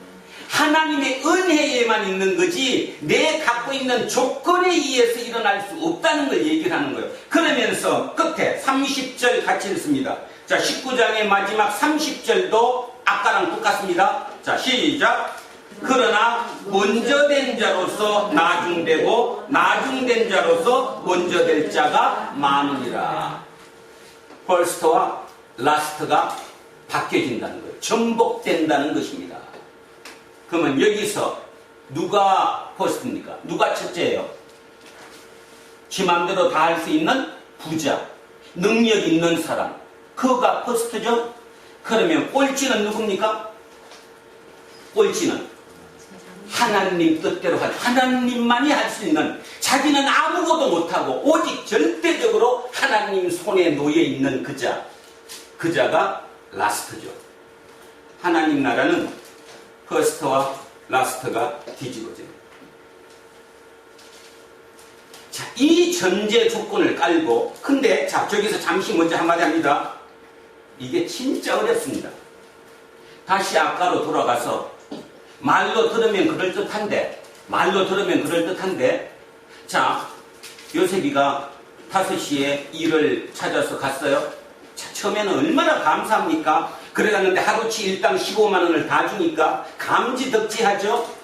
하나님의 은혜에만 있는 거지 내 갖고 있는 조건에 의해서 일어날 수 없다는 걸 얘기를 하는 거예요. 그러면서 끝에 30절 같이 읽습니다. 자, 19장의 마지막 30절도 아까랑 똑같습니다. 자, 시작. 그러나 먼저 된 자로서 나중되고 나중된 자로서 먼저 될 자가 많으니라. 퍼스트와 라스트가 바뀌어진다는 거예요. 전복된다는 것입니다. 그러면 여기서 누가 퍼스트입니까? 누가 첫째예요? 지 맘대로 다 할 수 있는 부자, 능력 있는 사람, 그가 퍼스트죠? 그러면 꼴찌는 누굽니까? 꼴찌는 하나님 뜻대로 할, 하나님만이 할 수 있는, 자기는 아무것도 못하고 오직 절대적으로 하나님 손에 놓여 있는 그자가 라스트죠. 하나님 나라는 퍼스트와 라스트가 뒤집어져요. 자, 이 전제 조건을 깔고, 근데 자, 저기서 잠시 먼저 한마디 합니다. 이게 진짜 어렵습니다. 다시 아까로 돌아가서 말로 들으면 그럴듯한데 자, 요셉이가 5시에 일을 찾아서 갔어요. 자, 처음에는 얼마나 감사합니까? 그래갔는데 하루치 일당 15만 원을 다 주니까 감지덕지하죠.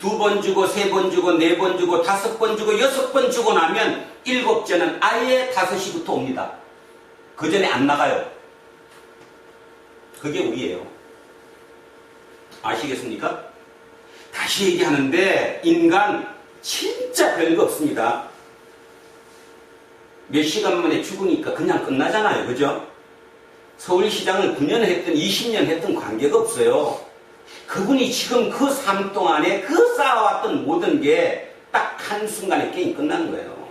2번 주고 3번 주고 4번 주고 5번 주고 6번 주고 나면 7째는 아예 5시부터 옵니다. 그 전에 안 나가요. 그게 우리예요. 아시겠습니까? 다시 얘기하는데 인간 진짜 별거 없습니다. 몇 시간 만에 죽으니까 그냥 끝나잖아요. 그죠? 서울시장을 9년 했든 20년 했든 관계가 없어요. 그분이 지금 그 삶 동안에 그 쌓아왔던 모든 게 딱 한순간에 게임 끝나는 거예요.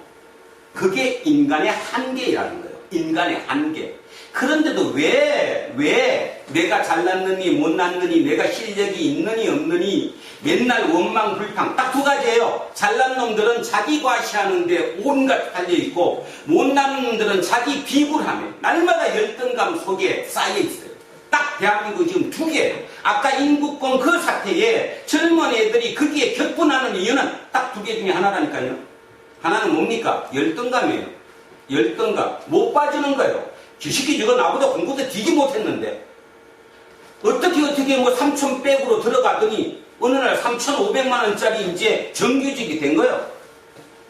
그게 인간의 한계라는 거예요. 인간의 한계. 그런데도 왜 내가 잘났느니 못났느니 내가 실력이 있느니 없느니 맨날 원망불평 딱 2가지예요. 잘난 놈들은 자기 과시하는데 온갖 달려있고 못난 놈들은 자기 비굴함에 날마다 열등감 속에 쌓여있어요. 딱 대한민국 지금 2개예요. 아까 인국공 그 사태에 젊은 애들이 거기에 격분하는 이유는 딱 2개 중에 하나라니까요. 하나는 뭡니까? 열등감이에요. 열등감. 못 빠지는 거예요. 저 새끼 저거 나보다 공부도 되게 못했는데 어떻게 뭐 삼촌백으로 들어가더니 어느 날 3,500만 원짜리 이제 정규직이 된 거예요.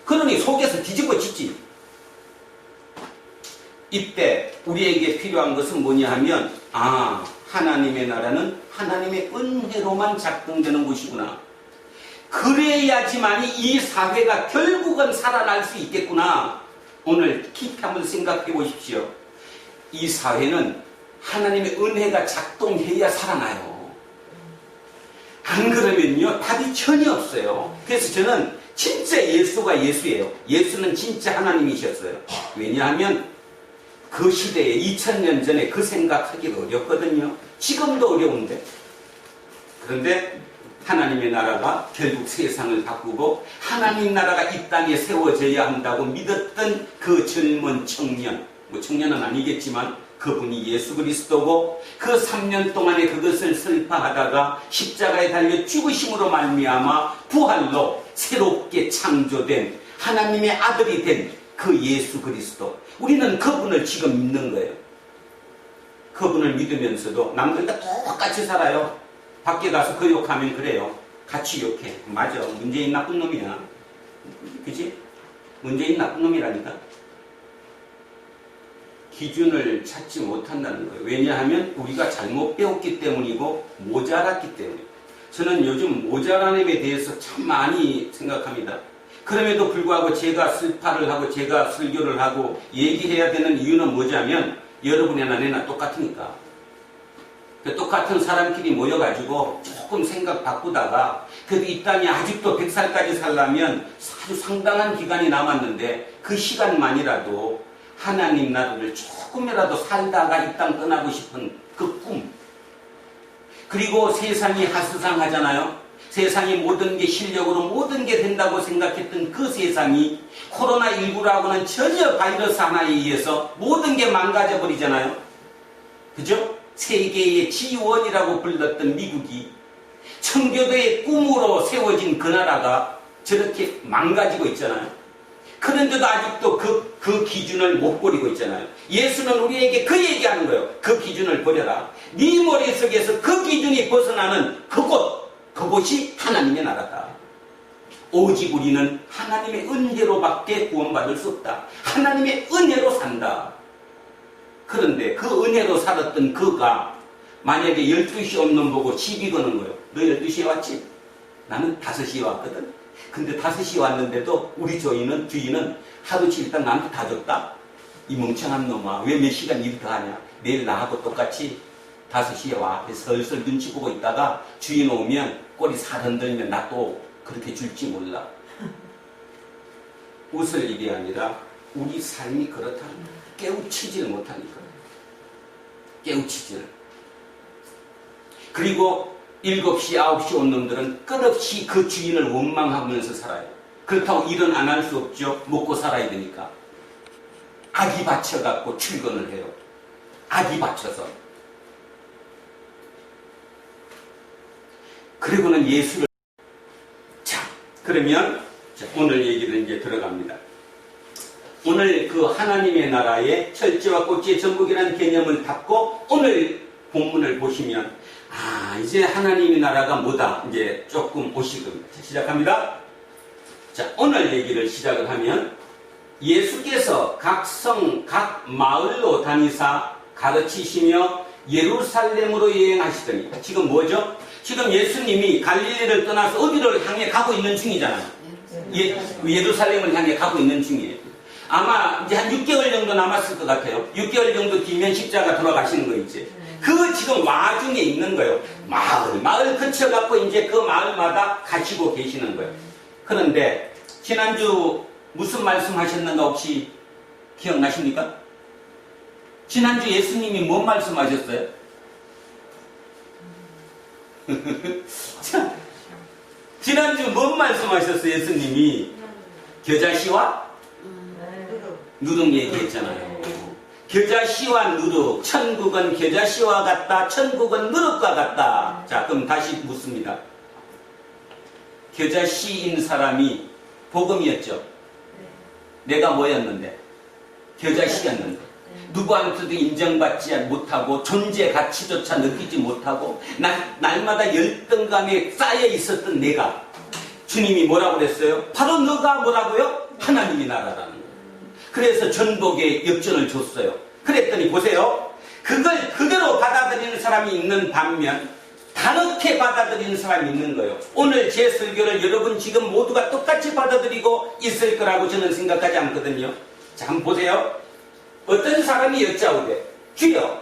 그러니 속에서 뒤집어지지. 이때 우리에게 필요한 것은 뭐냐 하면 하나님의 나라는 하나님의 은혜로만 작동되는 곳이구나. 그래야지만이 이 사회가 결국은 살아날 수 있겠구나. 오늘 깊이 한번 생각해 보십시오. 이 사회는 하나님의 은혜가 작동해야 살아나요. 안 그러면요 답이 전혀 없어요. 그래서 저는 진짜 예수가 예수예요. 예수는 진짜 하나님이셨어요. 왜냐하면 그 시대에 2000년 전에 그 생각하기도 어렵거든요. 지금도 어려운데. 그런데 하나님의 나라가 결국 세상을 바꾸고 하나님 나라가 이 땅에 세워져야 한다고 믿었던 그 젊은 청년, 뭐 청년은 아니겠지만 그분이 예수 그리스도고 그 3년 동안에 그것을 설파하다가 십자가에 달려 죽으심으로 말미암아 부활로 새롭게 창조된 하나님의 아들이 된 그 예수 그리스도. 우리는 그분을 지금 믿는 거예요. 그분을 믿으면서도 남들과 똑같이 살아요. 밖에 가서 그 욕하면 그래요. 같이 욕해. 맞아. 문재인 나쁜 놈이야. 그치? 문재인 나쁜 놈이라니까. 기준을 찾지 못한다는 거예요. 왜냐하면 우리가 잘못 배웠기 때문이고 모자랐기 때문이에요. 저는 요즘 모자라님에 대해서 참 많이 생각합니다. 그럼에도 불구하고 제가 설파를 하고 제가 설교를 하고 얘기해야 되는 이유는 뭐냐면 여러분이나 내나 똑같으니까. 똑같은 사람끼리 모여가지고 조금 생각 바꾸다가 그래도 이 땅에 아직도 100살까지 살려면 아주 상당한 기간이 남았는데 그 시간만이라도 하나님 나라를 조금이라도 살다가 이 땅 떠나고 싶은 그 꿈. 그리고 세상이 하스상하잖아요. 세상이 모든 게 실력으로 모든 게 된다고 생각했던 그 세상이 코로나19라고는 전혀 바이러스 하나에 의해서 모든 게 망가져 버리잖아요. 그죠? 세계의 G1이라고 불렀던 미국이 청교도의 꿈으로 세워진 그 나라가 저렇게 망가지고 있잖아요. 그런데도 아직도 그 기준을 못 버리고 있잖아요. 예수는 우리에게 그 얘기하는 거예요. 그 기준을 버려라. 네 머릿속에서 그 기준이 벗어나는 그곳이 하나님의 나라다. 오직 우리는 하나님의 은혜로밖에 구원받을 수 없다. 하나님의 은혜로 산다. 그런데 그 은혜로 살았던 그가 만약에 12시 없는 보고 시비 거는 거예요. 너 12시에 왔지? 나는 5시에 왔거든. 근데 5시에 왔는데도 우리 주인은 하루치 일단 나한테 다 줬다. 이 멍청한 놈아, 왜 몇 시간 일 더 하냐? 내일 나하고 똑같이 5시에 와. 슬슬 눈치 보고 있다가 주인 오면 꼬리 살흔들면 나 또 그렇게 줄지 몰라. 웃을 일이 아니라 우리 삶이 그렇다는 거예요. 깨우치지를 못하니까. 깨우치지를. 그리고 7시, 9시 온 놈들은 끝없이 그 주인을 원망하면서 살아요. 그렇다고 일은 안 할 수 없죠. 먹고 살아야 되니까. 악이 받쳐갖고 출근을 해요. 악이 받쳐서. 그리고는 예수를. 자, 그러면 오늘 얘기를 이제 들어갑니다. 오늘 그 하나님의 나라의 철저와 꽃의 전복이라는 개념을 닫고 오늘 본문을 보시면 이제 하나님의 나라가 뭐다 이제 조금 보실 겁니다. 자, 시작합니다. 자, 오늘 얘기를 시작을 하면 예수께서 각 성, 각 마을로 다니사 가르치시며 예루살렘으로 여행하시더니 지금 뭐죠? 지금 예수님이 갈릴리를 떠나서 어디를 향해 가고 있는 중이잖아요. 예루살렘을 향해 가고 있는 중이에요. 아마 이제 한 6개월 정도 남았을 것 같아요. 6개월 정도 뒤면 십자가 돌아가시는 거 이제. 그 지금 와중에 있는 거예요. 마을 거쳐갖고 이제 그 마을마다 가시고 계시는 거예요. 그런데 지난주 무슨 말씀 하셨는가 혹시 기억나십니까? 지난주 예수님이 뭔 말씀하셨어요? 지난주 뭔 말씀하셨어요 예수님이? 겨자씨와 누룩 얘기했잖아요. 겨자씨와 누룩, 천국은 겨자씨와 같다, 천국은 누룩과 같다. 자, 그럼 다시 묻습니다. 겨자씨인 사람이 복음이었죠. 내가 뭐였는데? 겨자씨였는데. 누구한테도 인정받지 못하고 존재 가치조차 느끼지 못하고 날마다 열등감에 쌓여 있었던 내가 주님이 뭐라고 그랬어요? 바로 너가 뭐라고요? 하나님이 나라라는 거예요. 그래서 전복의 역전을 줬어요. 그랬더니 보세요. 그걸 그대로 받아들이는 사람이 있는 반면 다르게 받아들이는 사람이 있는 거예요. 오늘 제 설교를 여러분 지금 모두가 똑같이 받아들이고 있을 거라고 저는 생각하지 않거든요. 자, 한번 보세요. 어떤 사람이 여짜오되 주여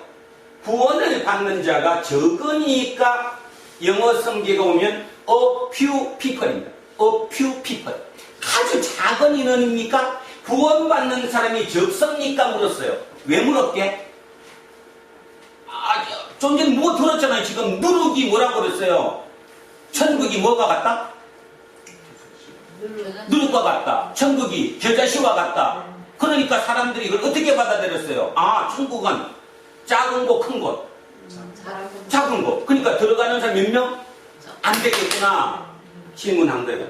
구원을 받는 자가 적으니까 영어 성경에 오면 a few people입니다. a few people. 아주 작은 인원입니까? 구원받는 사람이 적습니까? 물었어요. 왜 물었게? 좀 전에 뭐 들었잖아요. 지금 누룩이 뭐라고 그랬어요? 천국이 뭐가 같다? 누룩과 같다. 천국이 겨자씨와 같다. 그러니까 사람들이 이걸 어떻게 받아들였어요? 아, 천국은 작은 곳, 큰 곳. 작은 곳. 그러니까 들어가는 사람 몇 명? 안 되겠구나. 질문한 거예요.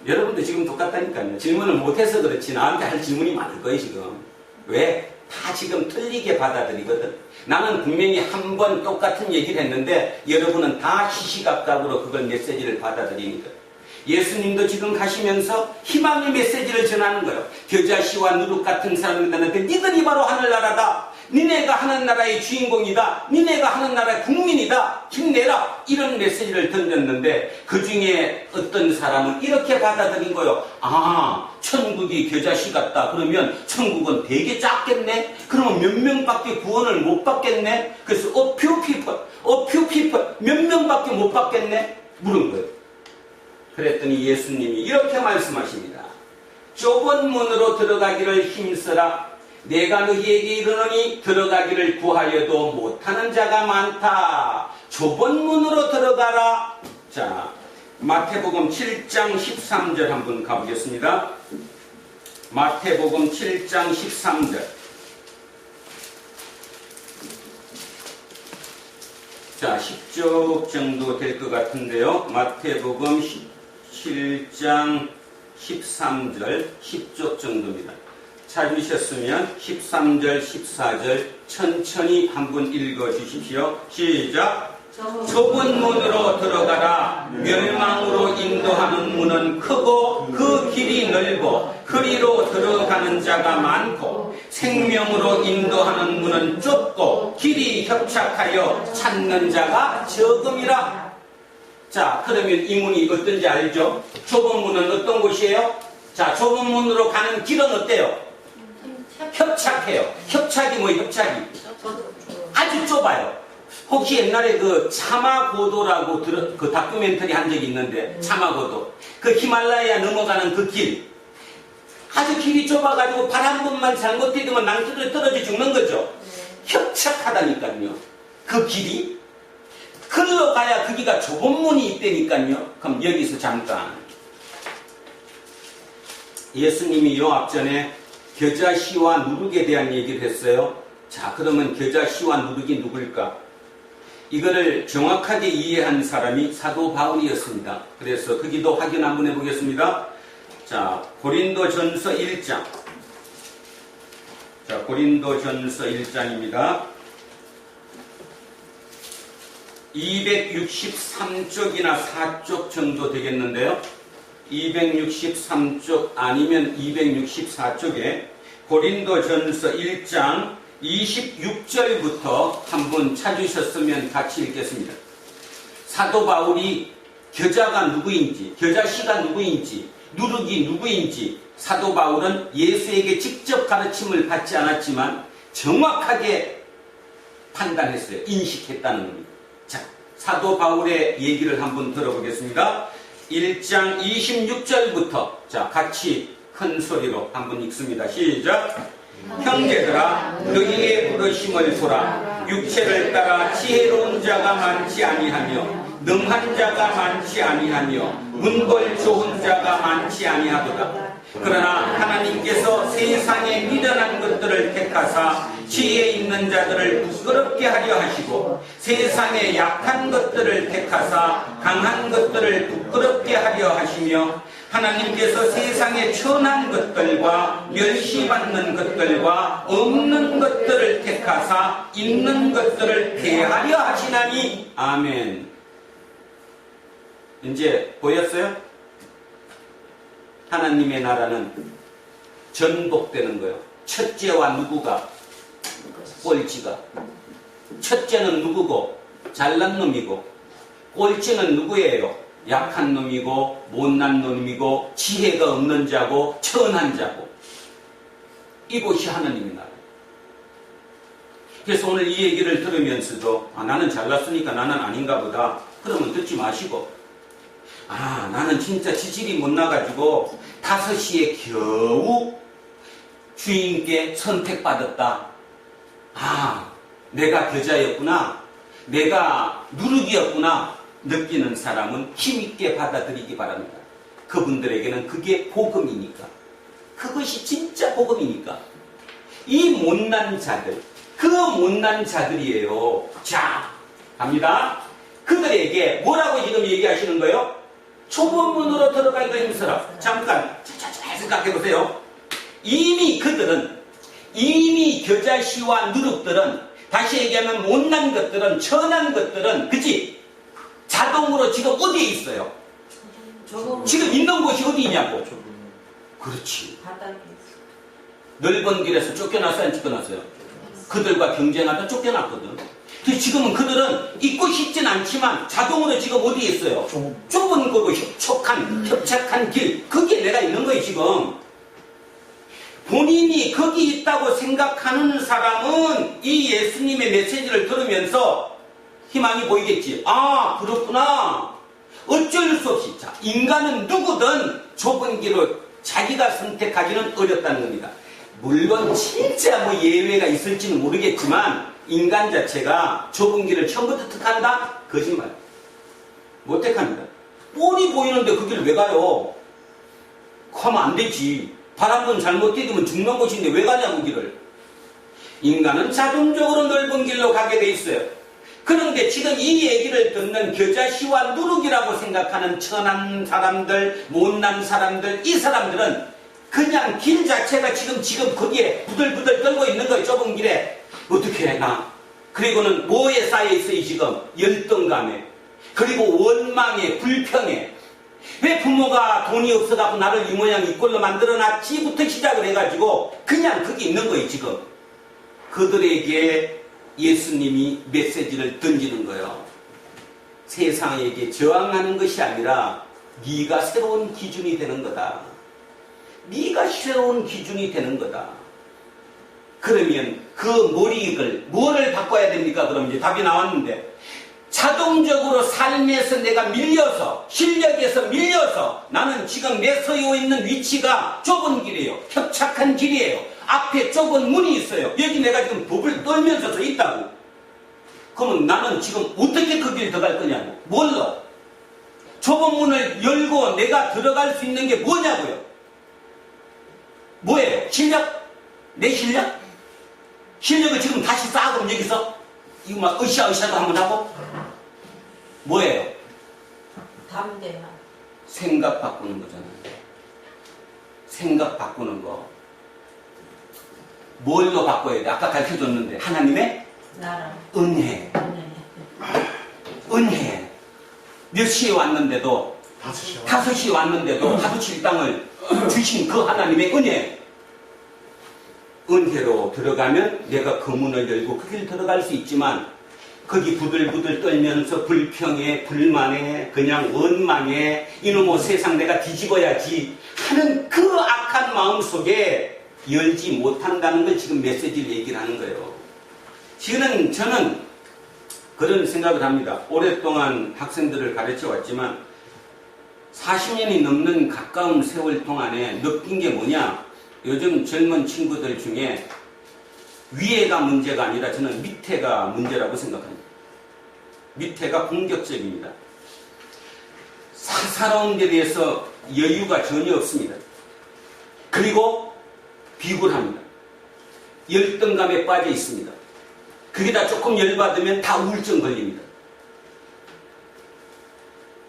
여러분도 지금 똑같다니까요. 질문을 못해서 그렇지 나한테 할 질문이 많을 거예요 지금. 왜? 다 지금 틀리게 받아들이거든. 나는 분명히 한 번 똑같은 얘기를 했는데 여러분은 다 시시각각으로 그걸 메시지를 받아들이니까. 예수님도 지금 가시면서 희망의 메시지를 전하는 거예요. 겨자씨와 누룩 같은 사람이 있다는데 니들이 바로 하늘나라다. 니네가 하늘나라의 주인공이다. 니네가 하늘나라의 국민이다. 힘내라. 이런 메시지를 던졌는데 그 중에 어떤 사람은 이렇게 받아들인 거예요. 아, 천국이 겨자씨 같다. 그러면 천국은 되게 작겠네. 그러면 몇 명밖에 구원을 못 받겠네. 그래서 a few people 몇 명밖에 못 받겠네. 물은 거예요. 그랬더니 예수님이 이렇게 말씀하십니다. 좁은 문으로 들어가기를 힘쓰라. 내가 너희에게 이르노니 들어가기를 구하여도 못하는 자가 많다. 좁은 문으로 들어가라. 자, 마태복음 7장 13절 한번 가보겠습니다. 마태복음 7장 13절. 자, 10쪽 정도 될 것 같은데요. 마태복음 7장 13절 10쪽 정도입니다. 찾으셨으면 13절 14절 천천히 한번 읽어주십시오. 시작. 좁은 문으로 들어가라. 멸망으로 인도하는 문은 크고 그 길이 넓어 그리로 들어가는 자가 많고 생명으로 인도하는 문은 좁고 길이 협착하여 찾는 자가 적음이라. 자, 그러면 이 문이 어떤지 알죠? 좁은 문은 어떤 곳이에요? 자, 좁은 문으로 가는 길은 어때요? 협착해요. 협착이 뭐예요? 협착이 아주 좁아요. 혹시 옛날에 그 차마고도라고 그 다큐멘터리 한 적이 있는데, 차마고도 그 히말라야 넘어가는 그 길, 아주 길이 좁아가지고 발 한 번만 잘못되면 낭떠러지 떨어져 죽는 거죠. 협착하다니까요. 그 길이 글로 가야 거기가 좁은 문이 있다니까요. 그럼 여기서 잠깐 예수님이 요 앞전에 겨자씨와 누룩에 대한 얘기를 했어요. 자, 그러면 겨자씨와 누룩이 누굴까? 이거를 정확하게 이해한 사람이 사도 바울이었습니다. 그래서 거기도 확인 한번 해보겠습니다. 자, 고린도전서 1장. 자, 고린도전서 1장입니다. 263쪽이나 4쪽 정도 되겠는데요. 263쪽 아니면 264쪽에 고린도전서 1장 26절부터 한번 찾으셨으면 같이 읽겠습니다. 사도 바울이 겨자가 누구인지, 겨자씨가 누구인지, 누룩이 누구인지 사도 바울은 예수에게 직접 가르침을 받지 않았지만 정확하게 판단했어요. 인식했다는 겁니다. 자, 사도 바울의 얘기를 한번 들어보겠습니다. 1장 26절부터 자, 같이 큰 소리로 한번 읽습니다. 시작. 형제들아, 너희의 부르심을 보라. 육체를 따라 지혜로운 자가 많지 아니하며 능한 자가 많지 아니하며 문벌 좋은 자가 많지 아니하도다. 그러나 하나님께서 세상에 미련한 것들을 택하사 지혜 있는 자들을 부끄럽게 하려 하시고 세상에 약한 것들을 택하사 강한 것들을 부끄럽게 하려 하시며 하나님께서 세상에 천한 것들과 멸시받는 것들과 없는 것들을 택하사 있는 것들을 대하려 하시나니. 아멘. 이제 보였어요? 하나님의 나라는 전복되는 거예요. 첫째와 누구가 꼴찌가. 첫째는 누구고? 잘난 놈이고, 꼴찌는 누구예요? 약한 놈이고, 못난 놈이고, 지혜가 없는 자고, 천한 자고. 이곳이 하나님의 나라. 그래서 오늘 이 얘기를 들으면서도 나는 잘났으니까 나는 아닌가 보다. 그러면 듣지 마시고, 나는 진짜 지질이 못 나가지고 5시에 겨우 주인께 선택받았다. 내가 겨자였구나. 내가 누룩이었구나. 느끼는 사람은 힘있게 받아들이기 바랍니다. 그분들에게는 그게 복음이니까. 그것이 진짜 복음이니까. 이 못난 자들, 그 못난 자들이에요. 자, 갑니다. 그들에게 뭐라고 지금 얘기하시는 거예요? 좁은 문으로 들어가기가 힘들어. 잠깐 잘 생각해 보세요. 이미 그들은, 이미 겨자씨와 누룩들은, 다시 얘기하면 못난 것들은, 천한 것들은, 그치? 자동으로 지금 어디에 있어요? 지금 있는 곳이 어디 있냐고. 그렇지. 바닥에 넓은 길에서 쫓겨났어요, 안 쫓겨났어요? 그들과 경쟁하다 쫓겨났거든. 근데 지금은 그들은 있고 싶진 않지만 자동으로 지금 어디에 있어요? 좁은 거고 협착한 길. 그게 내가 있는 거예요, 지금. 본인이 거기 있다고 생각하는 사람은 이 예수님의 메시지를 들으면서 희망이 보이겠지. 그렇구나. 어쩔 수 없이. 자, 인간은 누구든 좁은 길을 자기가 선택하기는 어렵다는 겁니다. 물론 진짜 예외가 있을지는 모르겠지만 인간 자체가 좁은 길을 처음부터 택한다? 거짓말. 못 택합니다. 뻔히 보이는데 그 길 왜 가요? 가면 안 되지. 발 한 번 잘못 디디면 죽는 곳인데 왜 가냐고 길을. 인간은 자동적으로 넓은 길로 가게 돼 있어요. 그런데 지금 이 얘기를 듣는 겨자씨와 누룩이라고 생각하는 천한 사람들, 못난 사람들, 이 사람들은 그냥 길 자체가 지금 거기에 부들부들 떨고 있는 거예요. 좁은 길에. 어떻게 해, 나? 그리고는 뭐에 쌓여있어요, 지금? 열등감에. 그리고 원망에, 불평에. 왜 부모가 돈이 없어갖고 나를 이 모양 이 꼴로 만들어놨지부터 시작을 해가지고 그냥 거기 있는 거예요, 지금. 그들에게 예수님이 메시지를 던지는 거예요. 세상에게 저항하는 것이 아니라 네가 새로운 기준이 되는 거다. 네가 새로운 기준이 되는 거다. 그러면 그 머리를 뭐를 바꿔야 됩니까? 그럼 이제 답이 나왔는데 자동적으로 삶에서 내가 밀려서, 실력에서 밀려서 나는 지금 내 서여 있는 위치가 좁은 길이에요. 협착한 길이에요. 앞에 좁은 문이 있어요. 여기 내가 지금 법을 떨면서 서 있다고. 그러면 나는 지금 어떻게 그 길 들어갈 거냐고. 뭘로? 좁은 문을 열고 내가 들어갈 수 있는 게 뭐냐고요. 뭐예요? 실력? 내 실력? 실력을 지금 다시 쌓아 그럼 여기서 이거 막 으쌰으쌰도 한번 하고. 뭐예요? 담대함. 생각 바꾸는 거잖아요. 생각 바꾸는 거. 뭘로 바꿔야 돼? 아까 가르쳐줬는데 하나님의 나라. 은혜. 은혜. 몇 시에 왔는데도 5시에 왔는데도 하루 7땅을 주신 그 하나님의 은혜. 은혜로 들어가면 내가 그 문을 열고 그 길 들어갈 수 있지만 거기 부들부들 떨면서 불평해, 불만해, 그냥 원망해, 이놈의 세상 내가 뒤집어야지 하는 그 악한 마음 속에 열지 못한다는 걸 지금 메시지를 얘기를 하는 거예요. 지금 저는 그런 생각을 합니다. 오랫동안 학생들을 가르쳐 왔지만 40년이 넘는 가까운 세월 동안에 느낀 게 뭐냐? 요즘 젊은 친구들 중에 위에가 문제가 아니라 저는 밑에가 문제라고 생각합니다. 밑에가 공격적입니다. 살아온 데 대해서 여유가 전혀 없습니다. 그리고 비굴합니다. 열등감에 빠져 있습니다. 그게 다 조금 열받으면 다 우울증 걸립니다.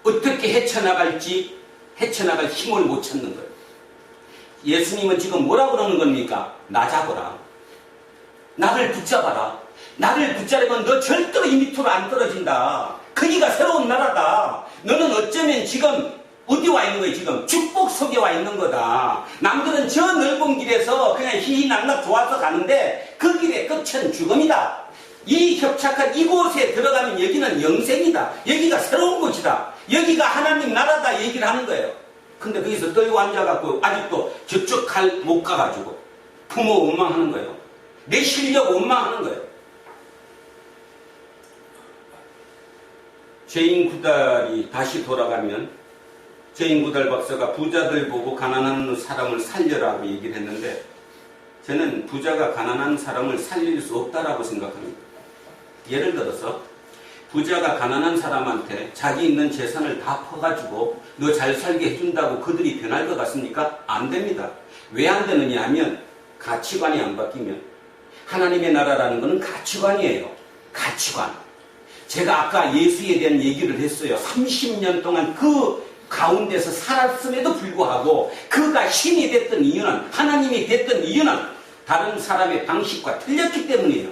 어떻게 헤쳐나갈지 헤쳐나갈 힘을 못 찾는 거예요. 예수님은 지금 뭐라 그러는 겁니까? 나 잡아라. 나를 붙잡아라. 나를 붙잡으면 너 절대로 이 밑으로 안 떨어진다. 거기가 새로운 나라다. 너는 어쩌면 지금 어디 와 있는 거예요? 지금 축복 속에 와 있는 거다. 남들은 저 넓은 길에서 그냥 희희낙낙 좋아서 가는데 그 길의 끝은 죽음이다. 이 협착한 이곳에 들어가면 여기는 영생이다. 여기가 새로운 곳이다. 여기가 하나님 나라다 얘기를 하는 거예요. 근데 거기서 떨고 앉아갖고 아직도 저쪽 못 가가지고 부모 원망하는 거예요. 내 실력 원망하는 거예요. 죄인 구달이 다시 돌아가면 죄인 구달 박사가 부자들 보고 가난한 사람을 살려라고 얘기를 했는데 저는 부자가 가난한 사람을 살릴 수 없다라고 생각합니다. 예를 들어서 부자가 가난한 사람한테 자기 있는 재산을 다 퍼가지고 너 잘 살게 해준다고 그들이 변할 것 같습니까? 안 됩니다. 왜 안 되느냐 하면 가치관이 안 바뀌면 하나님의 나라라는 것은 가치관이에요. 가치관. 제가 아까 예수에 대한 얘기를 했어요. 30년 동안 그 가운데서 살았음에도 불구하고 그가 신이 됐던 이유는 하나님이 됐던 이유는 다른 사람의 방식과 틀렸기 때문이에요.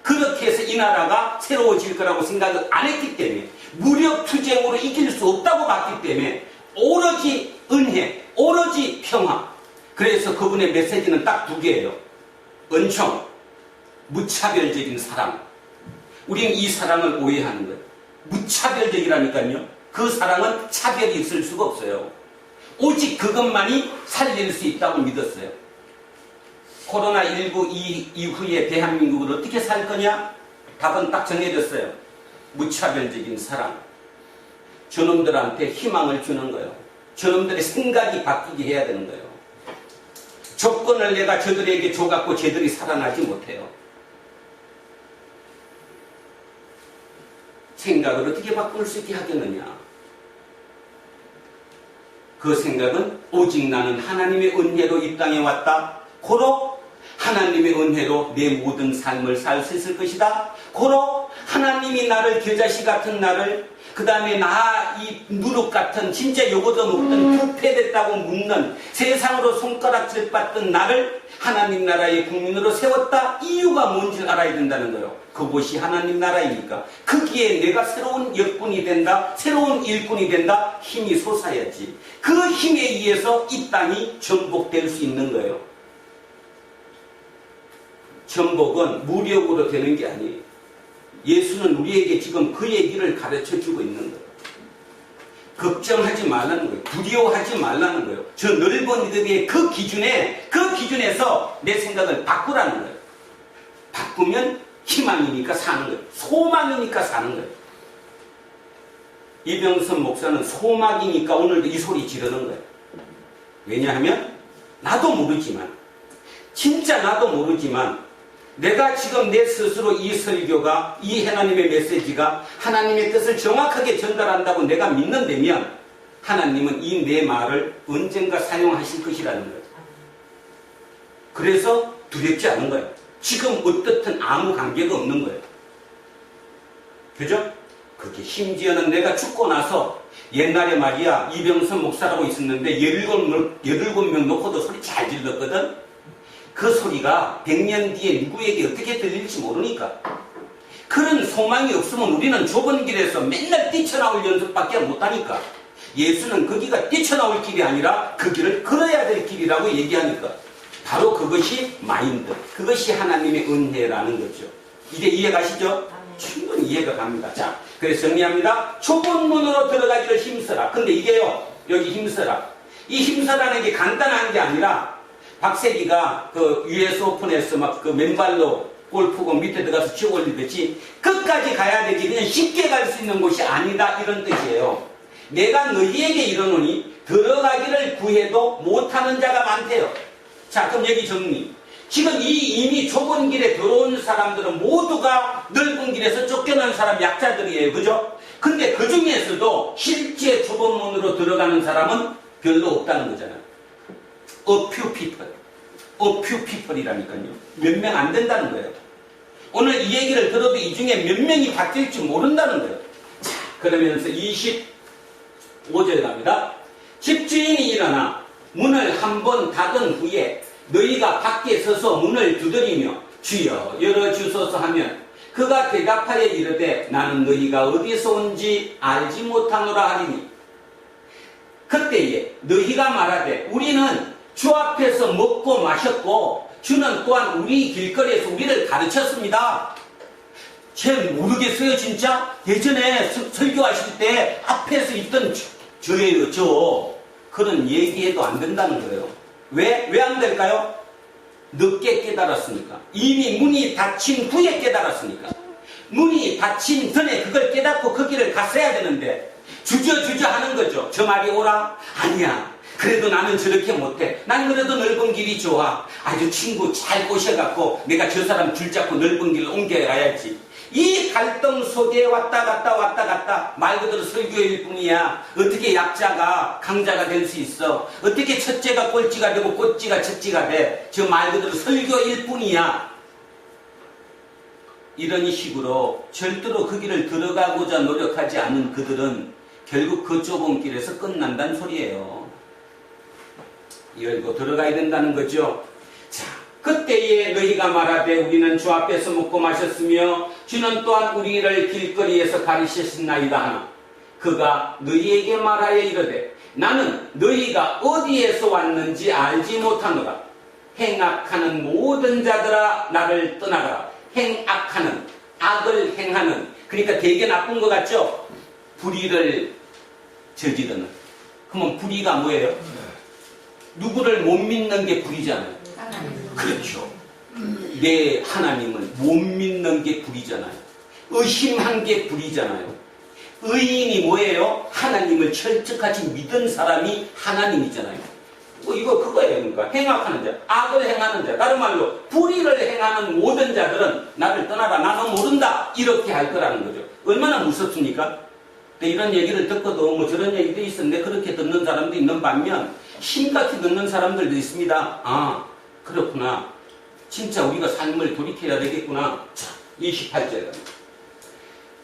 그렇게 해서 이 나라가 새로워질 거라고 생각을 안 했기 때문에 무력투쟁으로 이길 수 없다고 봤기 때문에 오로지 은혜, 오로지 평화. 그래서 그분의 메시지는 딱 두 개예요. 은총, 무차별적인 사랑. 우리는 이 사랑을 오해하는 거예요. 무차별적이라니까요. 그 사랑은 차별이 있을 수가 없어요. 오직 그것만이 살릴 수 있다고 믿었어요. 코로나19 이후에 대한민국을 어떻게 살 거냐? 답은 딱 정해졌어요. 무차별적인 사랑. 저놈들한테 희망을 주는 거예요. 저놈들의 생각이 바뀌게 해야 되는 거예요. 조건을 내가 저들에게 줘갖고 저들이 살아나지 못해요. 생각을 어떻게 바꿀 수 있게 하겠느냐? 그 생각은 오직 나는 하나님의 은혜로 이 땅에 왔다. 고로 하나님의 은혜로 내 모든 삶을 살 수 있을 것이다. 고로 하나님이 나를 겨자씨 같은 나를 그 다음에 이 누룩 같은 진짜 요거도 높던 부패됐다고 묻는 세상으로 손가락질 받던 나를 하나님 나라의 국민으로 세웠다. 이유가 뭔지 알아야 된다는 거예요. 그곳이 하나님 나라이니까 거기에 내가 새로운 역군이 된다. 새로운 일꾼이 된다. 힘이 솟아야지. 그 힘에 의해서 이 땅이 전복될 수 있는 거예요. 전복은 무력으로 되는 게 아니에요. 예수는 우리에게 지금 그 얘기를 가르쳐주고 있는 거예요. 걱정하지 말라는 거예요. 두려워하지 말라는 거예요. 저 넓은 이들의 그 기준에서 내 생각을 바꾸라는 거예요. 바꾸면 희망이니까 사는 거예요. 소망이니까 사는 거예요. 이병선 목사는 소망이니까 오늘도 이 소리 지르는 거예요. 왜냐하면 나도 모르지만 진짜 나도 모르지만 내가 지금 내 스스로 이 설교가 이 하나님의 메시지가 하나님의 뜻을 정확하게 전달한다고 내가 믿는다면 하나님은 이 내 말을 언젠가 사용하실 것이라는 거예요. 그래서 두렵지 않은 거예요. 지금 어떻든 아무 관계가 없는 거예요. 그죠? 그게 심지어는 내가 죽고 나서 옛날에 말이야 이병선 목사라고 있었는데 17명 놓고도 소리 잘 질렀거든. 그 소리가 100년 뒤에 누구에게 어떻게 들릴지 모르니까 그런 소망이 없으면 우리는 좁은 길에서 맨날 뛰쳐나올 연습밖에 못하니까 예수는 거기가 뛰쳐나올 길이 아니라 그 길을 걸어야 될 길이라고 얘기하니까 바로 그것이 마인드, 그것이 하나님의 은혜라는 거죠. 이제 이해가시죠? 충분히 이해가 갑니다. 자, 그래서 정리합니다. 좁은 문으로 들어가기를 힘써라. 근데 이게요, 여기 힘써라. 이 힘써라는 게 간단한 게 아니라 박세기가 그 US 오픈에서 막 그 맨발로 골프공 밑에 들어가서 치고 올리듯이 끝까지 가야 되지 그냥 쉽게 갈 수 있는 곳이 아니다 이런 뜻이에요. 내가 너희에게 이르노니 들어가기를 구해도 못하는 자가 많대요. 자, 그럼 여기 정리. 지금 이미 좁은 길에 들어온 사람들은 모두가 넓은 길에서 쫓겨난 사람 약자들이에요. 그죠? 근데 그 중에서도 실제 좁은 문으로 들어가는 사람은 별로 없다는 거잖아요. A few people이라니까요. 몇 명 안 된다는 거예요. 오늘 이 얘기를 들어도 이 중에 몇 명이 바뀔지 모른다는 거예요. 자, 그러면서 25절 갑니다. 집주인이 일어나 문을 한 번 닫은 후에 너희가 밖에 서서 문을 두드리며 주여 열어주소서 하면 그가 대답하여 이르되 나는 너희가 어디서 온지 알지 못하노라 하리니 그때에 너희가 말하되 우리는 주 앞에서 먹고 마셨고 주는 또한 우리 길거리에서 우리를 가르쳤습니다. 쟤 모르겠어요 진짜? 예전에 설교하실 때 앞에서 있던 저예요 저. 그런 얘기해도 안 된다는 거예요. 왜 안 될까요? 늦게 깨달았으니까. 이미 문이 닫힌 후에 깨달았으니까. 문이 닫힌 전에 그걸 깨닫고 그 길을 갔어야 되는데 주저주저 하는 거죠. 저 말이 옳아? 아니야. 그래도 나는 저렇게 못해. 난 그래도 넓은 길이 좋아. 아주 친구 잘 꼬셔갖고 내가 저 사람 줄잡고 넓은 길을 옮겨가야지. 이 갈등 속에 왔다 갔다 말 그대로 설교일 뿐이야. 어떻게 약자가 강자가 될 수 있어? 어떻게 첫째가 꼴찌가 되고 꼴찌가 첫째가 돼? 저 말 그대로 설교일 뿐이야. 이런 식으로 절대로 그 길을 들어가고자 노력하지 않는 그들은 결국 그 좁은 길에서 끝난다는 소리예요. 열고 들어가야 된다는 거죠. 자, 그때에 너희가 말하되 우리는 주 앞에서 먹고 마셨으며 주는 또한 우리를 길거리에서 가르치셨나이다 하나 그가 너희에게 말하여 이르되 나는 너희가 어디에서 왔는지 알지 못하노라. 행악하는 모든 자들아 나를 떠나가라. 행악하는, 악을 행하는, 그러니까 되게 나쁜 것 같죠? 불의를 저지르는. 그러면 불의가 뭐예요? 누구를 못 믿는 게 불의잖아요. 그렇죠. 내 하나님을 못 믿는 게 불의잖아요. 의심한 게 불의잖아요. 의인이 뭐예요? 하나님을 철저하게 믿은 사람이 하나님이잖아요. 이거 그거예요. 그러니까 행악하는 자, 악을 행하는 자, 다른 말로 불의를 행하는 모든 자들은 나를 떠나라. 나는 모른다. 이렇게 할 거라는 거죠. 얼마나 무섭습니까? 근데 이런 얘기를 듣고도 뭐 저런 얘기도 있었는데 그렇게 듣는 사람도 있는 반면 심각히 듣는 사람들도 있습니다. 아, 그렇구나. 진짜 우리가 삶을 돌이켜야 되겠구나. 자, 28절.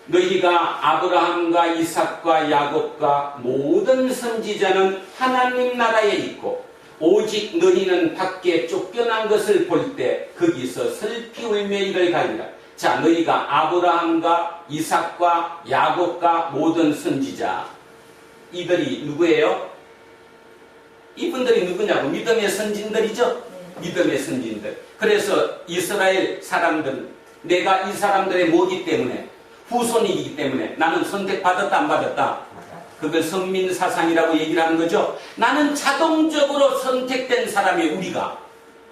너희가 아브라함과 이삭과 야곱과 모든 선지자는 하나님 나라에 있고 오직 너희는 밖에 쫓겨난 것을 볼 때 거기서 슬피 울며 이를 가리라. 자, 너희가 아브라함과 이삭과 야곱과 모든 선지자 이들이 누구예요? 이분들이 누구냐고? 믿음의 선진들이죠? 믿음의 선진들. 그래서 이스라엘 사람들은 내가 이 사람들의 모기 때문에 후손이기 때문에 나는 선택받았다 안 받았다? 그걸 선민사상이라고 얘기를 하는 거죠. 나는 자동적으로 선택된 사람이 우리가.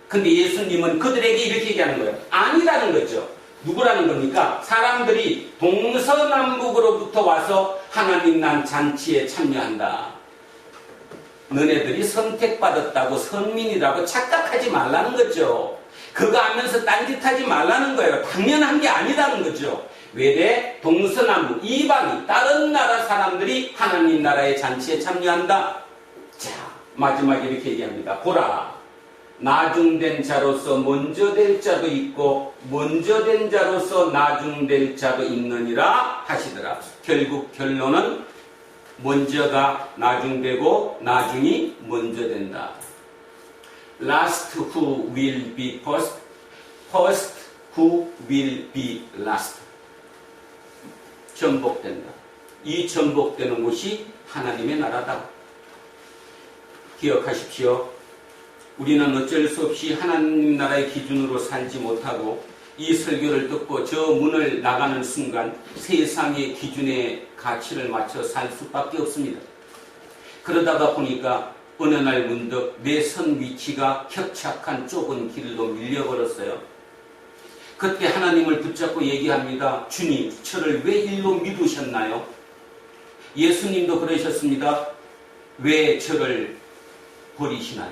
근데 예수님은 그들에게 이렇게 얘기하는 거예요. 아니라는 거죠. 누구라는 겁니까? 사람들이 동서남북으로부터 와서 하나님 난 잔치에 참여한다. 너네들이 선택받았다고 선민이라고 착각하지 말라는 거죠. 그거 하면서 딴짓하지 말라는 거예요. 당연한 게 아니라는 거죠. 외대, 동서남북, 이방인, 다른 나라 사람들이 하나님 나라의 잔치에 참여한다. 자, 마지막에 이렇게 얘기합니다. 보라, 나중된 자로서 먼저 될 자도 있고 먼저 된 자로서 나중될 자도 있느니라 하시더라. 결국 결론은 먼저가 나중되고 나중이 먼저 된다. Last who will be first, first who will be last. 전복된다. 이 전복되는 곳이 하나님의 나라다. 기억하십시오. 우리는 어쩔 수 없이 하나님 나라의 기준으로 살지 못하고 이 설교를 듣고 저 문을 나가는 순간 세상의 기준에 가치를 맞춰 살 수밖에 없습니다. 그러다가 보니까 어느 날 문득 내 선 위치가 협착한 좁은 길로 밀려버렸어요. 그때 하나님을 붙잡고 얘기합니다. 주님, 저를 왜 일로 미루셨나요? 예수님도 그러셨습니다. 왜 저를 버리시나요?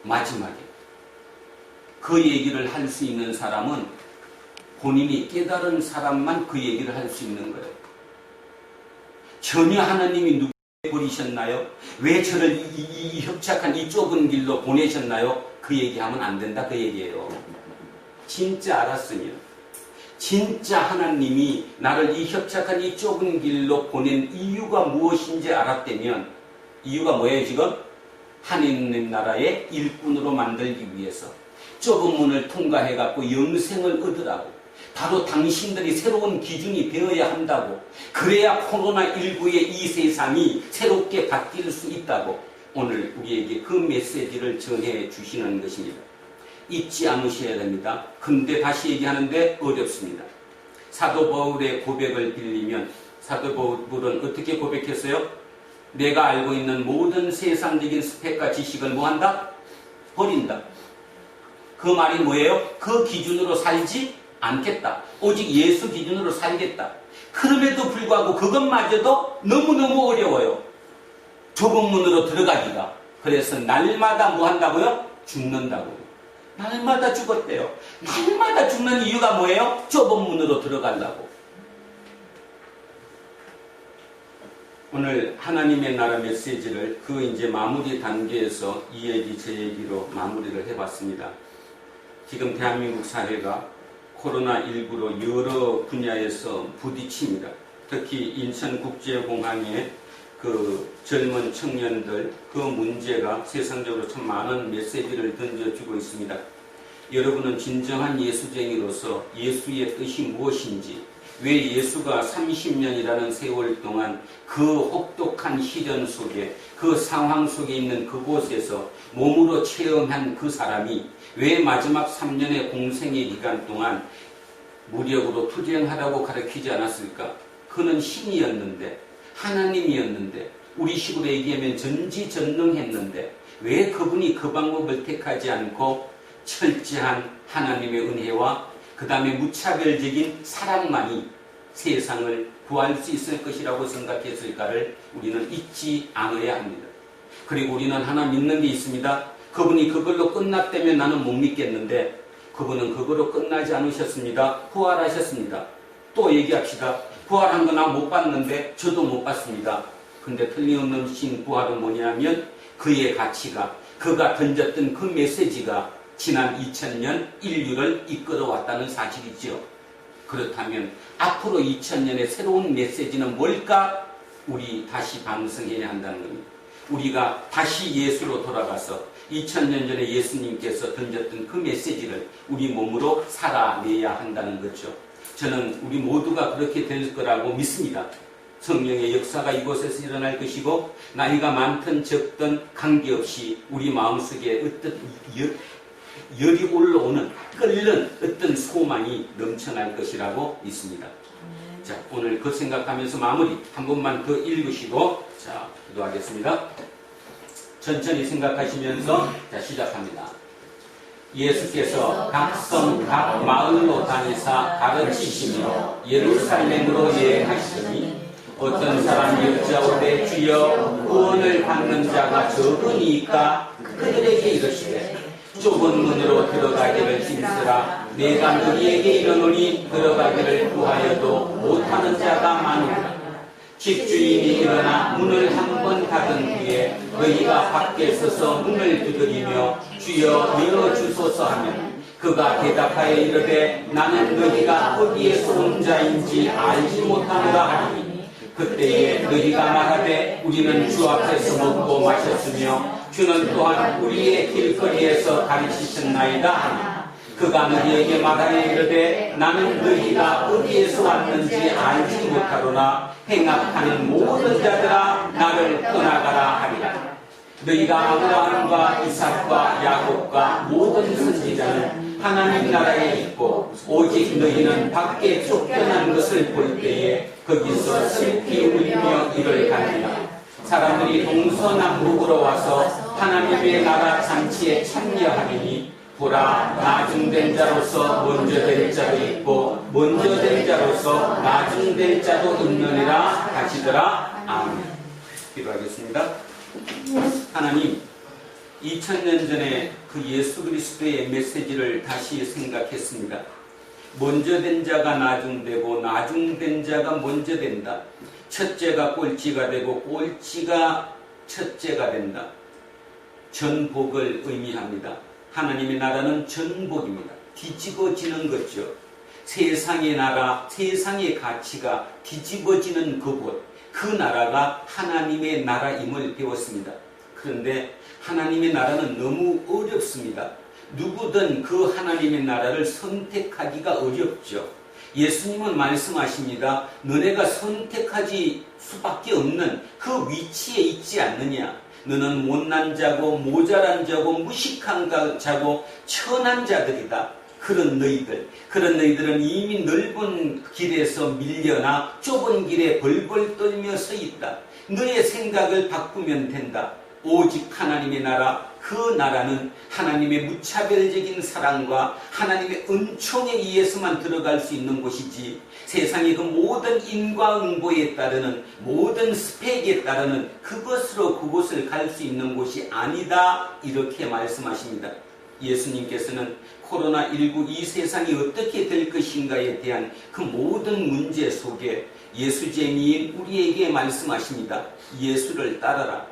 마지막에 그 얘기를 할 수 있는 사람은 본인이 깨달은 사람만 그 얘기를 할 수 있는 거예요. 전혀 하나님이 누구 버리셨나요? 왜 저를 이 협착한 이 좁은 길로 보내셨나요? 그 얘기하면 안 된다 그 얘기예요. 진짜 알았으면, 진짜 하나님이 나를 이 협착한 이 좁은 길로 보낸 이유가 무엇인지 알았다면 이유가 뭐예요 지금? 하나님 나라의 일꾼으로 만들기 위해서 좁은 문을 통과해갖고 영생을 얻으라고, 바로 당신들이 새로운 기준이 되어야 한다고, 그래야 코로나19의 이 세상이 새롭게 바뀔 수 있다고 오늘 우리에게 그 메시지를 전해 주시는 것입니다. 잊지 않으셔야 됩니다. 근데 다시 얘기하는데 어렵습니다. 사도 바울의 고백을 빌리면 사도 바울은 어떻게 고백했어요? 내가 알고 있는 모든 세상적인 스펙과 지식을 뭐한다? 버린다. 그 말이 뭐예요? 그 기준으로 살지 않겠다. 오직 예수 기준으로 살겠다. 그럼에도 불구하고 그것마저도 너무너무 어려워요. 좁은 문으로 들어가기가. 그래서 날마다 뭐 한다고요? 죽는다고요. 날마다 죽었대요. 날마다 죽는 이유가 뭐예요? 좁은 문으로 들어가려고. 오늘 하나님의 나라 메시지를 그 이제 마무리 단계에서 이 얘기 제 얘기로 마무리를 해봤습니다. 지금 대한민국 사회가 코로나19로 여러 분야에서 부딪힙니다. 특히 인천국제공항에 그 젊은 청년들 그 문제가 세상적으로 참 많은 메시지를 던져주고 있습니다. 여러분은 진정한 예수쟁이로서 예수의 뜻이 무엇인지, 왜 예수가 30년이라는 세월 동안 그 혹독한 시련 속에 그 상황 속에 있는 그곳에서 몸으로 체험한 그 사람이 왜 마지막 3년의 공생의 기간 동안 무력으로 투쟁하라고 가르치지 않았을까? 그는 신이었는데, 하나님이었는데, 우리 식으로 얘기하면 전지전능했는데 왜 그분이 그 방법을 택하지 않고 철저한 하나님의 은혜와 그 다음에 무차별적인 사랑만이 세상을 구할 수 있을 것이라고 생각했을까를 우리는 잊지 않아야 합니다. 그리고 우리는 하나 믿는 게 있습니다. 그분이 그걸로 끝났다면 나는 못 믿겠는데 그분은 그걸로 끝나지 않으셨습니다. 부활하셨습니다. 또 얘기합시다. 부활한 거 나 못 봤는데 저도 못 봤습니다. 근데 틀림없는 부활은 뭐냐면 그의 가치가, 그가 던졌던 그 메시지가 지난 2000년 인류를 이끌어왔다는 사실이죠. 그렇다면 앞으로 2000년의 새로운 메시지는 뭘까? 우리 다시 반성해야 한다는 겁니다. 우리가 다시 예수로 돌아가서 2000년 전에 예수님께서 던졌던 그 메시지를 우리 몸으로 살아내야 한다는 거죠. 저는 우리 모두가 그렇게 될 거라고 믿습니다. 성령의 역사가 이곳에서 일어날 것이고 나이가 많든 적든 관계없이 우리 마음속에 어떤 열이 올라오는 끓는 어떤 소망이 넘쳐날 것이라고 믿습니다. 자, 오늘 그 생각하면서 마무리 한 번만 더 읽으시고 자, 기도하겠습니다. 천천히 생각하시면서 자, 시작합니다. 예수께서 각 성, 각 마을로 다니사 가르치시며 예루살렘으로 여행하시더니 어떤 사람이 여짜오되 주여 구원을 받는 자가 적으니까 그들에게 이르시되 좁은 문으로 들어가기를 힘쓰라. 내가 너희에게 이르노니 들어가기를 구하여도 못하는 자가 많으리라. 집주인이 일어나 문을 한 번 닫은 후에 너희가 밖에 서서 문을 두드리며 주여 열어주소서 하면 그가 대답하여 이르되 나는 너희가 어디에서 온 자인지 알지 못하노라 하리니 그때에 너희가 말하되 우리는 주 앞에서 먹고 마셨으며 주는 또한 우리의 길거리에서 가르치셨나이다 하니 그가 너희에게 말하여 이르되 나는 너희가 어디에서 왔는지 알지 못하노라. 행악하는 모든 자들아 나를 떠나가라 하리라. 너희가 아브라함과 이삭과 야곱과 모든 선지자는 하나님 나라에 있고 오직 너희는 밖에 쫓겨난 것을 볼 때에 거기서 슬피 울며 이를 가리라. 사람들이 동서남북으로 와서 하나님의 나라 잔치에 참여하리니 보라 나중된 자로서 먼저 될 자도 있고 먼저 된 자로서 나중될 자도 있느니라 하시더라. 아멘. 기도하겠습니다. 하나님, 2000년 전에 그 예수 그리스도의 메시지를 다시 생각했습니다. 먼저 된 자가 나중되고 나중된 자가 먼저 된다. 첫째가 꼴찌가 되고 꼴찌가 첫째가 된다. 전복을 의미합니다. 하나님의 나라는 전복입니다. 뒤집어지는 거죠. 세상의 나라, 세상의 가치가 뒤집어지는 그곳, 그 나라가 하나님의 나라임을 배웠습니다. 그런데 하나님의 나라는 너무 어렵습니다. 누구든 그 하나님의 나라를 선택하기가 어렵죠. 예수님은 말씀하십니다. 너네가 선택하지 수밖에 없는 그 위치에 있지 않느냐. 너는 못난 자고 모자란 자고 무식한 자고 천한 자들이다. 그런 너희들은 이미 넓은 길에서 밀려나 좁은 길에 벌벌 떨며 서 있다. 너의 생각을 바꾸면 된다. 오직 하나님의 나라, 그 나라는 하나님의 무차별적인 사랑과 하나님의 은총에 의해서만 들어갈 수 있는 곳이지, 세상의 그 모든 인과응보에 따르는 모든 스펙에 따르는 그곳을 갈 수 있는 곳이 아니다. 이렇게 말씀하십니다. 예수님께서는 코로나19 이 세상이 어떻게 될 것인가에 대한 그 모든 문제 속에 예수쟁이인 우리에게 말씀하십니다. 예수를 따라라.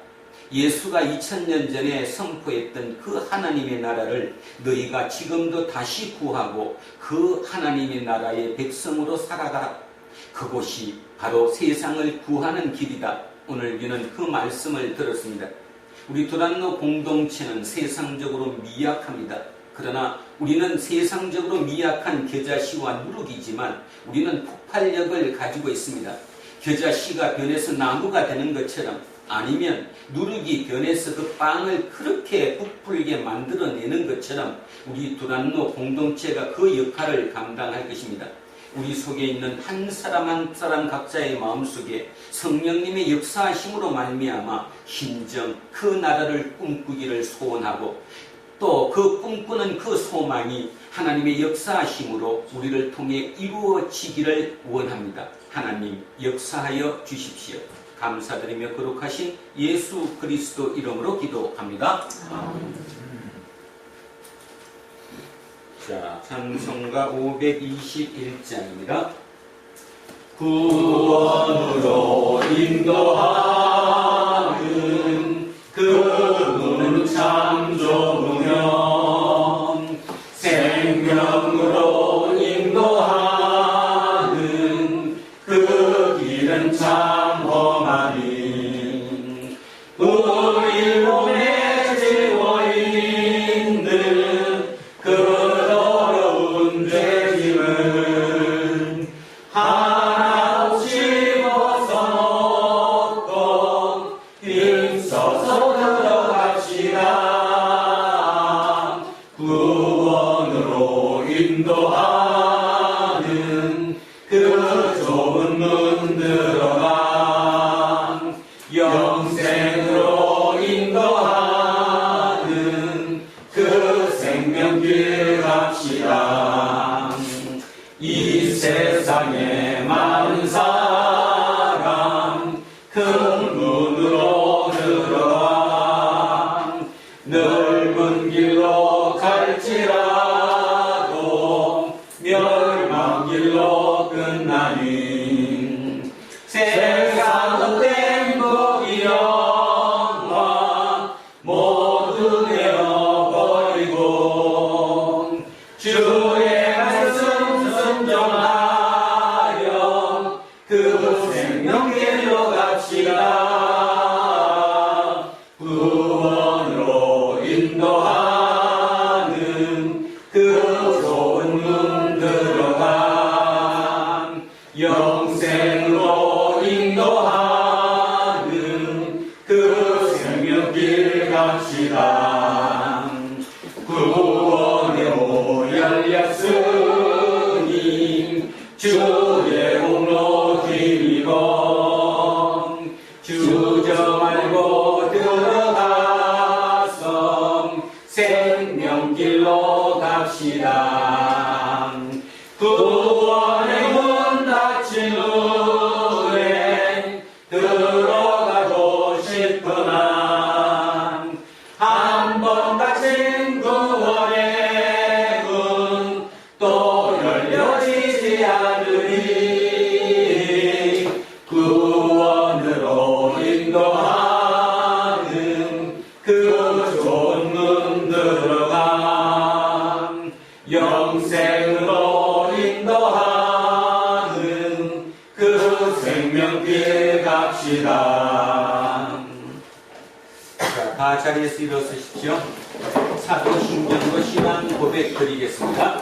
예수가 2000년 전에 선포했던 그 하나님의 나라를 너희가 지금도 다시 구하고 그 하나님의 나라의 백성으로 살아가라. 그곳이 바로 세상을 구하는 길이다. 오늘 우리는 그 말씀을 들었습니다. 우리 두란노 공동체는 세상적으로 미약합니다. 그러나 우리는 세상적으로 미약한 겨자씨와 누룩이지만 우리는 폭발력을 가지고 있습니다. 겨자씨가 변해서 나무가 되는 것처럼, 아니면 누룩이 변해서 그 빵을 그렇게 부풀게 만들어내는 것처럼 우리 두란노 공동체가 그 역할을 감당할 것입니다. 우리 속에 있는 한 사람 한 사람 각자의 마음속에 성령님의 역사하심으로 말미암아 진정 그 나라를 꿈꾸기를 소원하고, 또 그 꿈꾸는 그 소망이 하나님의 역사하심으로 우리를 통해 이루어지기를 원합니다. 하나님 역사하여 주십시오. 감사드리며 거룩하신 예수 그리스도 이름으로 기도합니다. 자, 찬송가 521장입니다. 구원으로 인도하는 그분은 참 좋으면, 생명으로 인도하는 그 길은 참 험하니, 우리 몸에 지워 있는 그 더러운 죄짐을 하나없이 벗어놓고 힘써서 들어갑시다. 구원으로 인도하는 그 좁은 문 들어가 영생으로 인도하는 그 생명길 갑시다. 이 세상에 많은 사람 큰 문으로 들어가 넓은 길로 갈지라도 멸망길로 끝나니, 세상은 행복이 영화 모두 내어버리고 주의 말씀 순종하여 그 생명길로 갑시다. 구원으로 인도하는 그 좋은 문 들어가 영생으로 인도하는 그 생명길 갑시다. 구원의 문 열렸으니 주의 공로 드리고 주저 말고 들어가서 생명길로 갑시다. 구원의 문 닫힌 후에 들어가고 싶으나 한 번 닫힌 구원의 문 또 열려지지 않으니, 구원으로 인도하는 그 좋은 문 들어가 영생으로 인도하는 그 생명길 갑시다. 합시다. 자, 다 자리에서 일어서십시오. 사도신경으로 신앙 고백 드리겠습니다.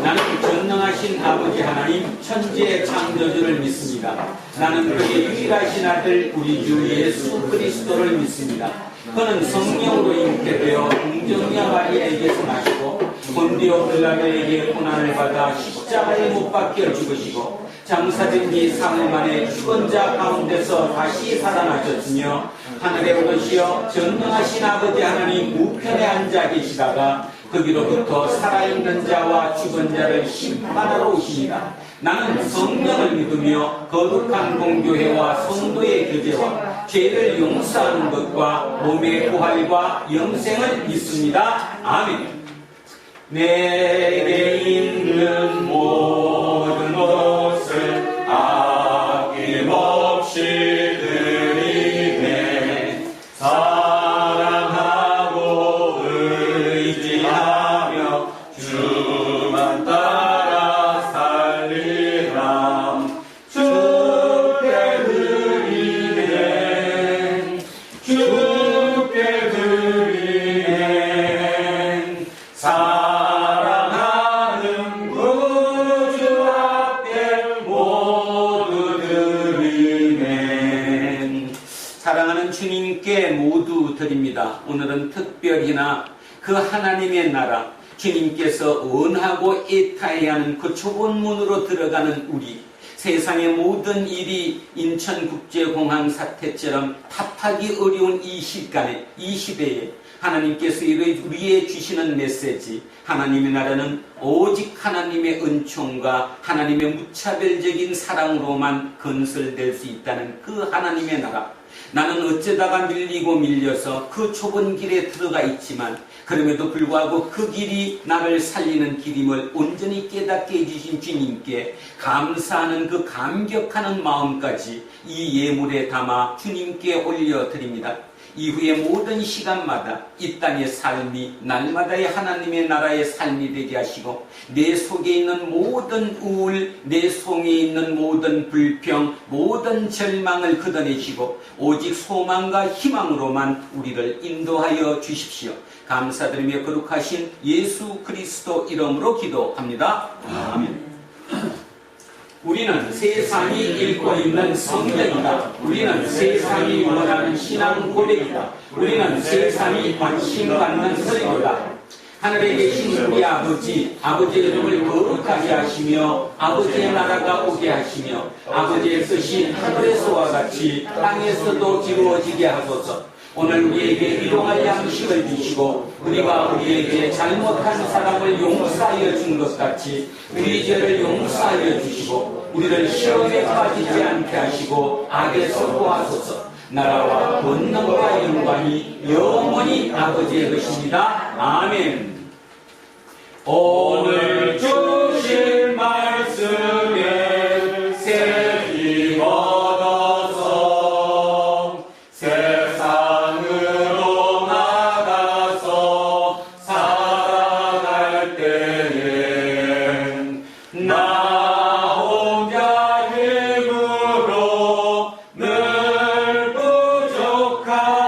나는 전능하신 아버지 하나님 천지의 창조주를 믿습니다. 나는 그의 유일하신 아들 우리 주 예수 그리스도를 믿습니다. 그는 성령으로 잉태되어 동정녀 마리아에게서 나시고 본디오 빌라도에게 고난을 받아 십자가에 못 박혀 죽으시고 장사된 지 사흘 만에 죽은 자 가운데서 다시 살아나셨으며 하늘에 오르시어 전능하신 아버지 하나님 우편에 앉아 계시다가 거기로부터 살아있는 자와 죽은 자를 심판하러 오십니다. 나는 성령을 믿으며 거룩한 공교회와 성도의 교제와 죄를 용서하는 것과 몸의 부활과 영생을 믿습니다. 아멘. 내게 있는 모든 것을 아낌없이 드리네. 사랑하고 의지하며 주만 따라 살리라. 주께 드리네. 주께 드리네. 사랑하는 구주 앞에 모두 드리네. 사랑하는 주님께 모두 드립니다. 오늘은 특별히나 그 하나님의 나라, 주님께서 원하고 애타해야 하는 그 좁은 문으로 들어가는 우리, 세상의 모든 일이 인천국제공항 사태처럼 답하기 어려운 이 시간에, 이 시대에 하나님께서 우리에게 주시는 메시지, 하나님의 나라는 오직 하나님의 은총과 하나님의 무차별적인 사랑으로만 건설될 수 있다는 그 하나님의 나라. 나는 어쩌다가 밀려서 그 좁은 길에 들어가 있지만 그럼에도 불구하고 그 길이 나를 살리는 길임을 온전히 깨닫게 해주신 주님께 감사하는 그 감격하는 마음까지 이 예물에 담아 주님께 올려드립니다. 이후의 모든 시간마다 이 땅의 삶이 날마다의 하나님의 나라의 삶이 되게 하시고 내 속에 있는 모든 우울, 내 속에 있는 모든 불평, 모든 절망을 걷어내시고 오직 소망과 희망으로만 우리를 인도하여 주십시오. 감사드리며 거룩하신 예수 그리스도 이름으로 기도합니다. 아멘. 우리는 세상이 읽고 있는 성경이다. 우리는 세상이 원하는 신앙 고백이다. 우리는 세상이 관심받는 설교다. 하늘에 계신 우리 아버지의 이름을 거룩하게 하시며 아버지의 나라가 오게 하시며 아버지의 뜻이 하늘에서와 같이 땅에서도 이루어지게 하소서. 오늘 우리에게 일용할 양식을 주시고 우리가 우리에게 잘못한 사람을 용서하여 준 것 같이 우리 죄를 용서하여 주시고 우리를 시험에 빠지지 않게 하시고 악에서 구하소서. 나라와 권능과 영광이 영원히 아버지의 것입니다. 아멘. 오늘 주신 말씀에 새 힘 얻어서 세상으로 나가서 살아갈 때엔 나 혼자 힘으로 늘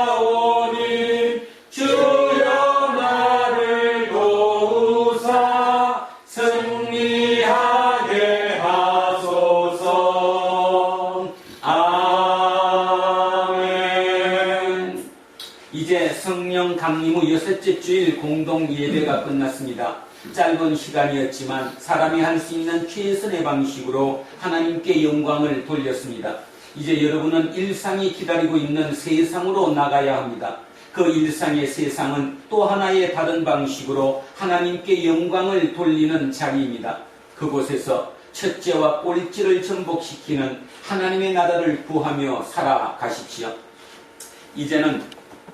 부족하오니 주여 나를 도우사 승리하게 하소서. 아멘. 이제 성령 강림 후 6째 주일 공동 예배가 끝났습니다. 짧은 시간이었지만 사람이 할 수 있는 최선의 방식으로 하나님께 영광을 돌렸습니다. 이제 여러분은 일상이 기다리고 있는 세상으로 나가야 합니다. 그 일상의 세상은 또 하나의 다른 방식으로 하나님께 영광을 돌리는 자리입니다. 그곳에서 첫째와 꼴찌를 전복시키는 하나님의 나라를 구하며 살아가십시오. 이제는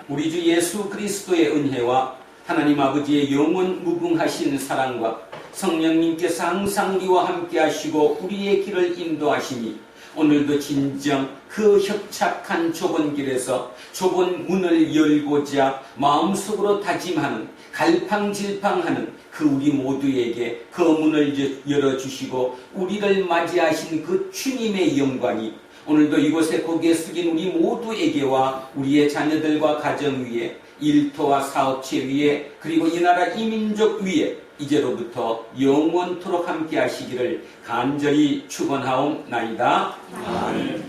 우리 주 예수 그리스도의 은혜와 하나님 아버지의 영원 무궁하신 사랑과 성령님께서 항상 우리와 함께 하시고 우리의 길을 인도하시니 오늘도 진정 그 협착한 좁은 길에서 좁은 문을 열고자 마음속으로 다짐하는 갈팡질팡하는 그 우리 모두에게 그 문을 열어주시고 우리를 맞이하신 그 주님의 영광이 오늘도 이곳에 고개 숙인 우리 모두에게와 우리의 자녀들과 가정 위에, 일터와 사업체 위에, 그리고 이 나라 이민족 위에 이제로부터 영원토록 함께 하시기를 간절히 축원하옵나이다. 아멘.